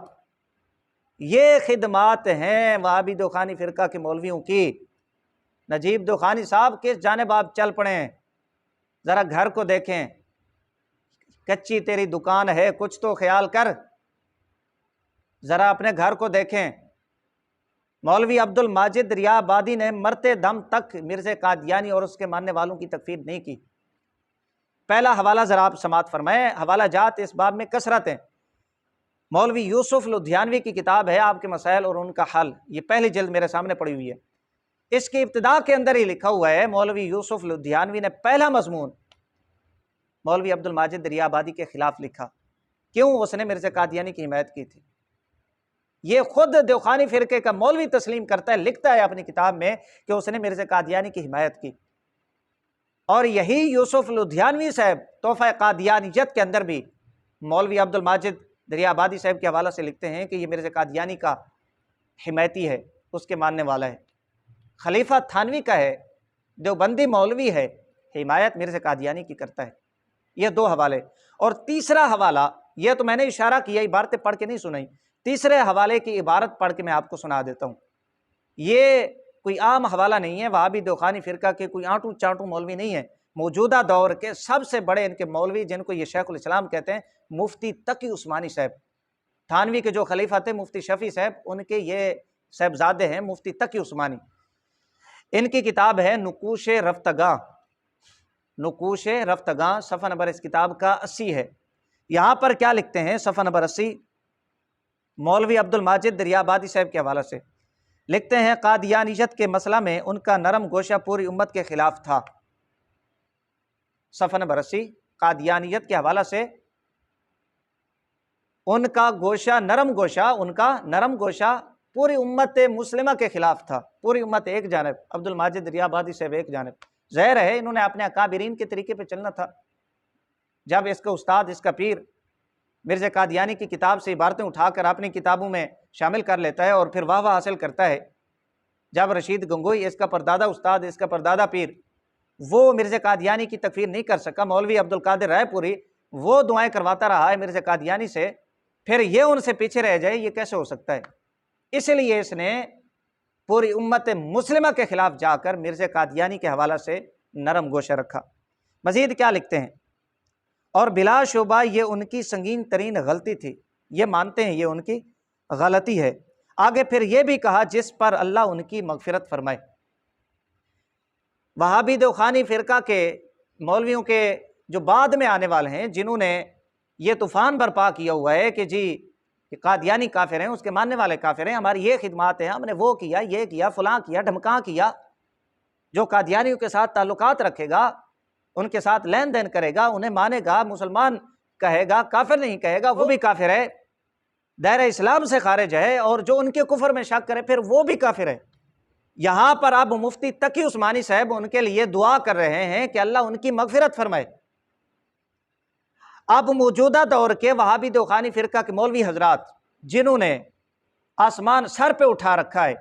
یہ خدمات ہیں وہابی دخانی فرقہ کے مولویوں کی۔ نجیب دخانی صاحب کس جانب آپ چل پڑے ہیں؟ ذرا گھر کو دیکھیں، کچی تیری دکان ہے، کچھ تو خیال کر، ذرا اپنے گھر کو دیکھیں۔ مولوی عبد الماجد دریابادی نے مرتے دم تک مرزا قادیانی اور اس کے ماننے والوں کی تکفیر نہیں کی۔ پہلا حوالہ ذرا آپ سماعت فرمائیں، حوالہ جات اس باب میں کثرت ہیں۔ مولوی یوسف لدھیانوی کی کتاب ہے آپ کے مسائل اور ان کا حل، یہ پہلی جلد میرے سامنے پڑی ہوئی ہے۔ اس کی ابتدا کے اندر ہی لکھا ہوا ہے، مولوی یوسف لدھیانوی نے پہلا مضمون مولوی عبد الماجد دریا آبادی کے خلاف لکھا۔ کیوں؟ اس نے مرزا قادیانی کی حمایت کی تھی۔ یہ خود دیوخانی فرقے کا مولوی تسلیم کرتا ہے، لکھتا ہے اپنی کتاب میں کہ اس نے مرزا قادیانی کی حمایت کی۔ اور یہی یوسف لدھیانوی صاحب تحفہ قادیانیت کے اندر بھی مولوی عبد الماجد دریا آبادی صاحب کے حوالہ سے لکھتے ہیں کہ یہ مرزا قادیانی کا حمایتی ہے، اس کے ماننے والا ہے، خلیفہ تھانوی کا ہے، دیوبندی مولوی ہے، حمایت مرزا قادیانی کی کرتا ہے۔ یہ دو حوالے۔ اور تیسرا حوالہ، یہ تو میں نے اشارہ کیا، عبارتیں پڑھ کے نہیں سنائی، تیسرے حوالے کی عبارت پڑھ کے میں آپ کو سنا دیتا ہوں۔ یہ کوئی عام حوالہ نہیں ہے، وہابی دیوخانی فرقہ کے کوئی آنٹو چانٹو مولوی نہیں ہے، موجودہ دور کے سب سے بڑے ان کے مولوی جن کو یہ شیخ الاسلام کہتے ہیں، مفتی تقی عثمانی صاحب، تھانوی کے جو خلیفہ تھے مفتی شفیع صاحب، ان کے یہ صاحبزادے ہیں مفتی تقی عثمانی۔ ان کی کتاب ہے نقوش رفتگاں، نقوش رفتگاں، صفحہ نمبر اس کتاب کا 80 ہے۔ یہاں پر کیا لکھتے ہیں صفحہ نمبر 80 مولوی عبد الماجد دریا آبادی صاحب کے حوالہ سے؟ لکھتے ہیں قادیانیت کے مسئلہ میں ان کا نرم گوشہ پوری امت کے خلاف تھا۔ صفحہ نمبر 80 قادیانیت کے حوالہ سے ان کا گوشہ نرم گوشہ پوری امت مسلمہ کے خلاف تھا۔ پوری امت ایک جانب، عبد الماجد دریا آبادی صاحب ایک جانب۔ ظاہر ہے انہوں نے اپنے اکابرین کے طریقے پہ چلنا تھا۔ جب اس کا استاد، اس کا پیر مرزا قادیانی کی کتاب سے عبارتیں اٹھا کر اپنی کتابوں میں شامل کر لیتا ہے اور پھر واہ واہ حاصل کرتا ہے، جب رشید گنگوئی اس کا پردادا استاد، اس کا پردادا پیر، وہ مرزا قادیانی کی تکفیر نہیں کر سکا، مولوی عبد القادر رائے پوری وہ دعائیں کرواتا رہا ہے مرزا قادیانی سے، پھر یہ ان سے پیچھے رہ جائے، یہ کیسے ہو سکتا ہے؟ اس لیے اس نے پوری امت مسلمہ کے خلاف جا کر مرزا قادیانی کے حوالہ سے نرم گوشہ رکھا۔ مزید کیا لکھتے ہیں؟ اور بلا شبہ یہ ان کی سنگین ترین غلطی تھی، یہ مانتے ہیں یہ ان کی غلطی ہے۔ آگے پھر یہ بھی کہا جس پر اللہ ان کی مغفرت فرمائے۔ وہابی دیوخانی فرقہ کے مولویوں کے جو بعد میں آنے والے ہیں، جنہوں نے یہ طوفان برپا کیا ہوا ہے کہ جی قادیانی کافر ہیں، اس کے ماننے والے کافر ہیں، ہماری یہ خدمات ہیں، ہم نے وہ کیا، یہ کیا، فلاں کیا، ڈھمکاں کیا، جو قادیانیوں کے ساتھ تعلقات رکھے گا، ان کے ساتھ لین دین کرے گا، انہیں مانے گا، مسلمان کہے گا، کافر نہیں کہے گا، وہ بھی کافر ہے، دائرہ اسلام سے خارج ہے، اور جو ان کے کفر میں شک کرے پھر وہ بھی کافر ہے۔ یہاں پر اب مفتی تقی عثمانی صاحب ان کے لیے دعا کر رہے ہیں کہ اللہ ان کی مغفرت فرمائے۔ اب موجودہ دور کے وہابی دیوخانی فرقہ کے مولوی حضرات جنہوں نے آسمان سر پہ اٹھا رکھا ہے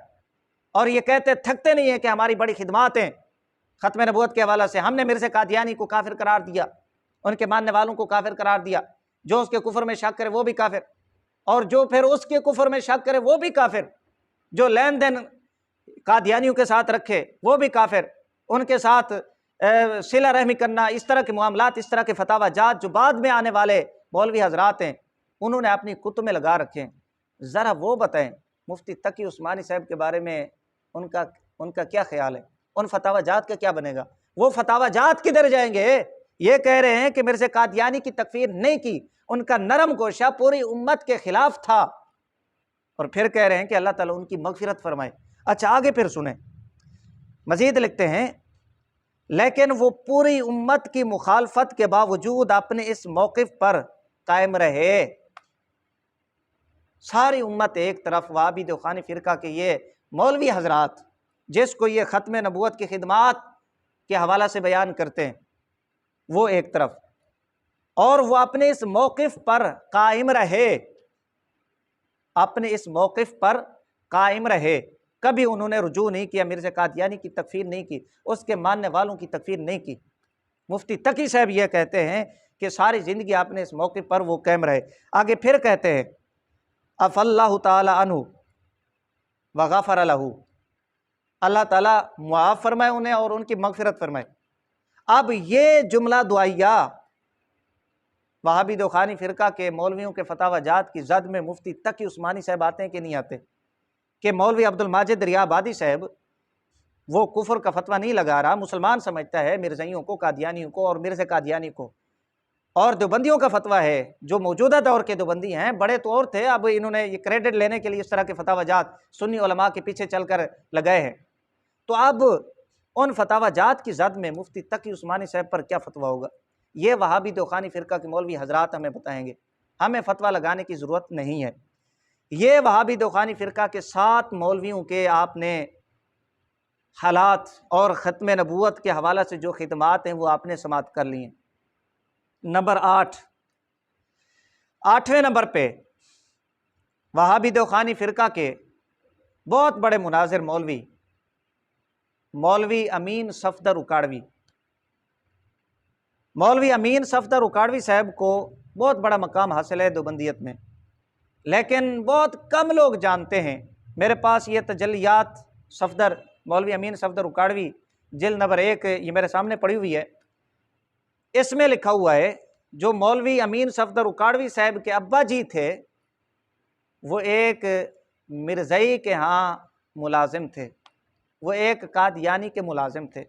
اور یہ کہتے تھکتے نہیں ہیں کہ ہماری بڑی خدمات ہیں ختم نبوت کے حوالہ سے، ہم نے مرزا قادیانی کو کافر قرار دیا، ان کے ماننے والوں کو کافر قرار دیا، جو اس کے کفر میں شک کرے وہ بھی کافر، اور جو پھر اس کے کفر میں شک کرے وہ بھی کافر، جو لین دین قادیانیوں کے ساتھ رکھے وہ بھی کافر، ان کے ساتھ صلہ رحمی کرنا، اس طرح کے معاملات، اس طرح کے فتاوی جات جو بعد میں آنے والے مولوی حضرات ہیں انہوں نے اپنی کتب میں لگا رکھے ہیں۔ ذرا وہ بتائیں مفتی تقی عثمانی صاحب کے بارے میں ان کا کیا خیال ہے؟ ان فتاوی جات کا کیا بنے گا؟ وہ فتاوی جات کدھر جائیں گے؟ یہ کہہ رہے ہیں کہ مرزا قادیانی کی تکفیر نہیں کی، ان کا نرم گوشہ پوری امت کے خلاف تھا، اور پھر کہہ رہے ہیں کہ اللہ تعالیٰ ان کی مغفرت فرمائے۔ اچھا آگے پھر سنیں، مزید لکھتے ہیں لیکن وہ پوری امت کی مخالفت کے باوجود اپنے اس موقف پر قائم رہے۔ ساری امت ایک طرف، وہابی دیوخانی فرقہ کے یہ مولوی حضرات جس کو یہ ختم نبوت کی خدمات کے حوالہ سے بیان کرتے ہیں وہ ایک طرف، اور وہ اپنے اس موقف پر قائم رہے، اپنے اس موقف پر قائم رہے، کبھی انہوں نے رجوع نہیں کیا، مرزا قادیانی کی تکفیر نہیں کی، اس کے ماننے والوں کی تکفیر نہیں کی۔ مفتی تقی صاحب یہ کہتے ہیں کہ ساری زندگی اپنے اس موقف پر وہ قائم رہے۔ آگے پھر کہتے ہیں اف اللہ تعالی عنہ وغفر لہ، اللہ تعالیٰ معاف فرمائے انہیں اور ان کی مغفرت فرمائے۔ اب یہ جملہ دعائیہ وہابی دیوخانی فرقہ کے مولویوں کے فتاوی جات کی زد میں مفتی تقی عثمانی صاحب آتے ہیں کہ نہیں آتے؟ کہ مولوی عبد الماجد دریا آبادی صاحب وہ کفر کا فتویٰ نہیں لگا رہا، مسلمان سمجھتا ہے مرزائیوں کو، قادیانیوں کو اور مرزا قادیانی کو، اور دیوبندیوں کا فتویٰ ہے جو موجودہ دور کے دیوبندی ہیں، بڑے تو اور تھے، اب انہوں نے یہ کریڈٹ لینے کے لیے اس طرح کے فتاوی جات سنی علماء کے پیچھے چل کر لگائے ہیں۔ تو اب ان فتاوی جات کی زد میں مفتی تقی عثمانی صاحب پر کیا فتویٰ ہوگا؟ یہ وہابی توخانی فرقہ کے مولوی حضرات ہمیں بتائیں گے، ہمیں فتویٰ لگانے کی ضرورت نہیں ہے۔ یہ وہابی توخانی فرقہ کے 7 مولویوں کے آپ نے حالات اور ختم نبوت کے حوالہ سے جو خدمات ہیں وہ آپ نے سماعت کر لی ہیں۔ نمبر 8ویں نمبر پہ وہابی توخانی فرقہ کے بہت بڑے مناظر مولوی امین صفدر اکاڑوی۔ مولوی امین صفدر اکاڑوی صاحب کو بہت بڑا مقام حاصل ہے دیوبندیت میں، لیکن بہت کم لوگ جانتے ہیں۔ میرے پاس یہ تجلیات صفدر مولوی امین صفدر اکاڑوی جلد نمبر 1 یہ میرے سامنے پڑی ہوئی ہے، اس میں لکھا ہوا ہے جو مولوی امین صفدر اکاڑوی صاحب کے ابا جی تھے وہ ایک مرزائی کے ہاں ملازم تھے، وہ ایک قادیانی کے ملازم تھے،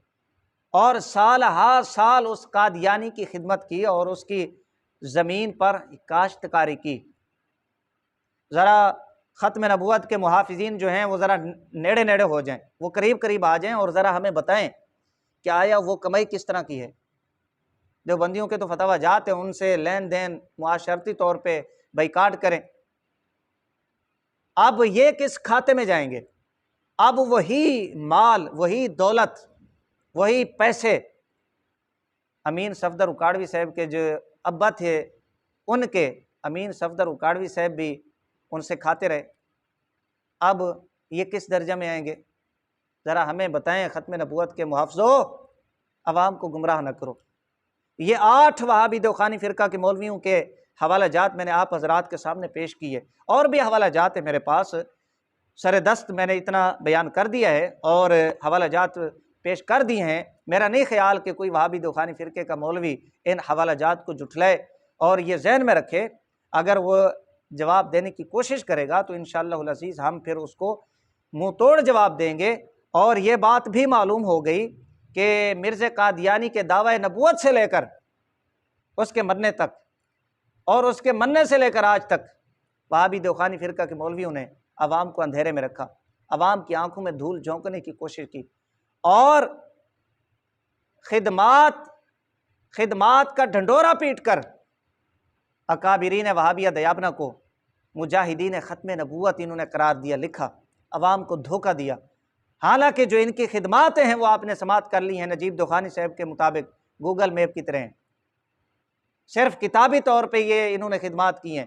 اور سال ہر سال اس قادیانی کی خدمت کی اور اس کی زمین پر کاشتکاری کی۔ ذرا ختم نبوت کے محافظین جو ہیں وہ ذرا نیڑے ہو جائیں، وہ قریب آ جائیں اور ذرا ہمیں بتائیں کہ آیا وہ کمائی کس طرح کی ہے۔ دیوبندیوں کے تو فتاوی جات ہیں، ان سے لین دین معاشرتی طور پہ بائیکاٹ کریں۔ اب یہ کس کھاتے میں جائیں گے؟ اب وہی مال، وہی دولت، وہی پیسے امین صفدر اکاڑوی صاحب کے جو ابا تھے ان کے، امین صفدر اکاڑوی صاحب بھی ان سے کھاتے رہے، اب یہ کس درجہ میں آئیں گے؟ ذرا ہمیں بتائیں ختم نبوت کے محافظو، عوام کو گمراہ نہ کرو۔ یہ 8 وہابی توخانی فرقہ کے مولویوں کے حوالہ جات میں نے آپ حضرات کے سامنے پیش کیے، اور بھی حوالہ جات ہیں میرے پاس، سر دست میں نے اتنا بیان کر دیا ہے اور حوالہ جات پیش کر دیے ہیں۔ میرا نہیں خیال کہ کوئی وہابی توخانی فرقے کا مولوی ان حوالہ جات کو جھٹلائے، اور یہ ذہن میں رکھے اگر وہ جواب دینے کی کوشش کرے گا تو انشاءاللہ العزیز ہم پھر اس کو منہ توڑ جواب دیں گے۔ اور یہ بات بھی معلوم ہو گئی کہ مرزا قادیانی کے دعوی نبوت سے لے کر اس کے مرنے تک، اور اس کے مرنے سے لے کر آج تک وہابی توخانی فرقہ کے مولویوں نے عوام کو اندھیرے میں رکھا، عوام کی آنکھوں میں دھول جھونکنے کی کوشش کی، اور خدمات کا ڈھنڈورا پیٹ کر اکابرین وہابیہ دیابنا کو مجاہدین ختم نبوت انہوں نے قرار دیا، لکھا، عوام کو دھوکہ دیا۔ حالانکہ جو ان کی خدمات ہیں وہ آپ نے سماعت کر لی ہیں نجیب دخانی صاحب کے مطابق گوگل میپ کی طرح ہیں، صرف کتابی طور پہ یہ انہوں نے خدمات کی ہیں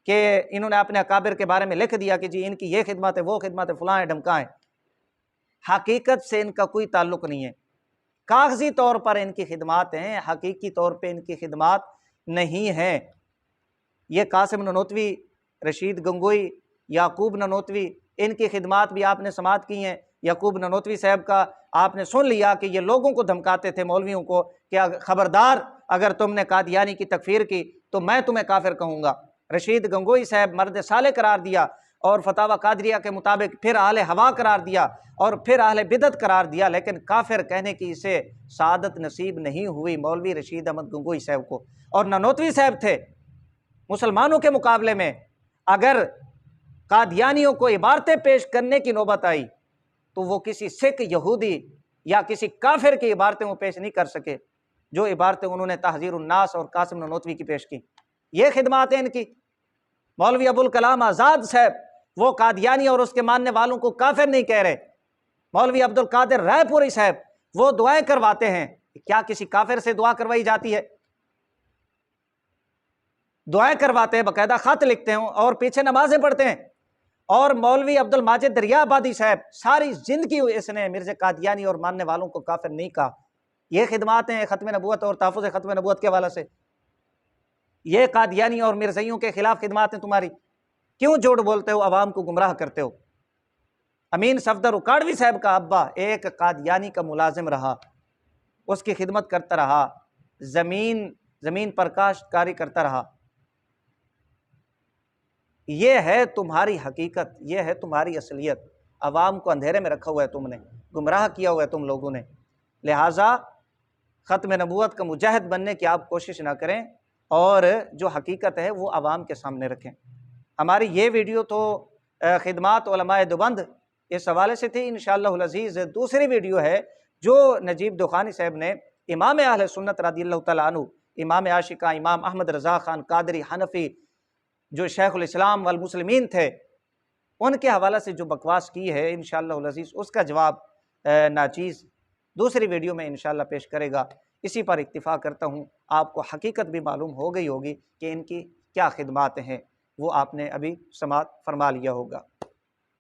کہ انہوں نے اپنے اکابر کے بارے میں لکھ دیا کہ جی ان کی یہ خدمات ہے، وہ خدمات ہے، فلاں ہیں، ڈھمکاں ہیں۔ حقیقت سے ان کا کوئی تعلق نہیں ہے، کاغذی طور پر ان کی خدمات ہیں، حقیقی طور پہ ان کی خدمات نہیں ہیں۔ یہ قاسم ننوتوی، رشید گنگوئی، یعقوب ننوتوی، ان کی خدمات بھی آپ نے سماعت کی ہیں۔ یعقوب ننوتوی صاحب کا آپ نے سن لیا کہ یہ لوگوں کو دھمکاتے تھے، مولویوں کو، کہ خبردار اگر تم نے قادیانی کی تکفیر کی تو میں تمہیں کافر کہوں گا۔ رشید گنگوئی صاحب مرد صالح قرار دیا اور فتاوی قادریہ کے مطابق پھر اہل ہوا قرار دیا اور پھر اہل بدعت قرار دیا، لیکن کافر کہنے کی اسے سعادت نصیب نہیں ہوئی مولوی رشید احمد گنگوئی صاحب کو۔ اور ننوتوی صاحب تھے مسلمانوں کے مقابلے میں، اگر قادیانیوں کو عبارتیں پیش کرنے کی نوبت آئی تو وہ کسی سکھ، یہودی یا کسی کافر کی عبارتیں وہ پیش نہیں کر سکے جو عبارتیں انہوں نے تحذیر الناس اور قاسم ننوتوی کی پیش کی۔ یہ خدمات ہیں ان کی۔ مولوی ابوالکلام آزاد صاحب وہ قادیانی اور اس کے ماننے والوں کو کافر نہیں کہہ رہے۔ مولوی عبدالقادر رائے پوری صاحب وہ دعائیں کرواتے ہیں، کیا کسی کافر سے دعا کروائی جاتی ہے؟ دعائیں کرواتے ہیں، باقاعدہ خط لکھتے ہیں اور پیچھے نمازیں پڑھتے ہیں۔ اور مولوی عبدالماجد دریا آبادی صاحب ساری زندگی اس نے مرزا قادیانی اور ماننے والوں کو کافر نہیں کہا۔ یہ خدمات ہیں ختم نبوت اور تحفظ ختم نبوت کے حوالے سے۔ یہ قادیانی اور مرزائیوں کے خلاف خدمات ہیں تمہاری، کیوں جھوٹ بولتے ہو، عوام کو گمراہ کرتے ہو؟ امین صفدر اکاڑوی صاحب کا ابا ایک قادیانی کا ملازم رہا، اس کی خدمت کرتا رہا، زمین پر کاشتکاری کرتا رہا۔ یہ ہے تمہاری حقیقت، یہ ہے تمہاری اصلیت۔ عوام کو اندھیرے میں رکھا ہوا ہے، تم نے گمراہ کیا ہوا ہے تم لوگوں نے۔ لہٰذا ختم نبوت کا مجاہد بننے کی آپ کوشش نہ کریں اور جو حقیقت ہے وہ عوام کے سامنے رکھیں۔ ہماری یہ ویڈیو تو خدمات علماء دیوبند اس حوالے سے تھی۔ انشاءاللہ العزیز دوسری ویڈیو ہے جو نجیب دخانی صاحب نے امام اہل سنت رضی اللہ تعالیٰ عنہ، امام عاشقہ امام احمد رضا خان قادری حنفی جو شیخ الاسلام والمسلمین تھے، ان کے حوالے سے جو بکواس کی ہے، انشاءاللہ العزیز اس کا جواب ناچیز دوسری ویڈیو میں انشاءاللہ پیش کرے گا۔ اسی پر اکتفا کرتا ہوں۔ آپ کو حقیقت بھی معلوم ہو گئی ہوگی کہ ان کی کیا خدمات ہیں، وہ آپ نے ابھی سماعت فرما لیا ہوگا۔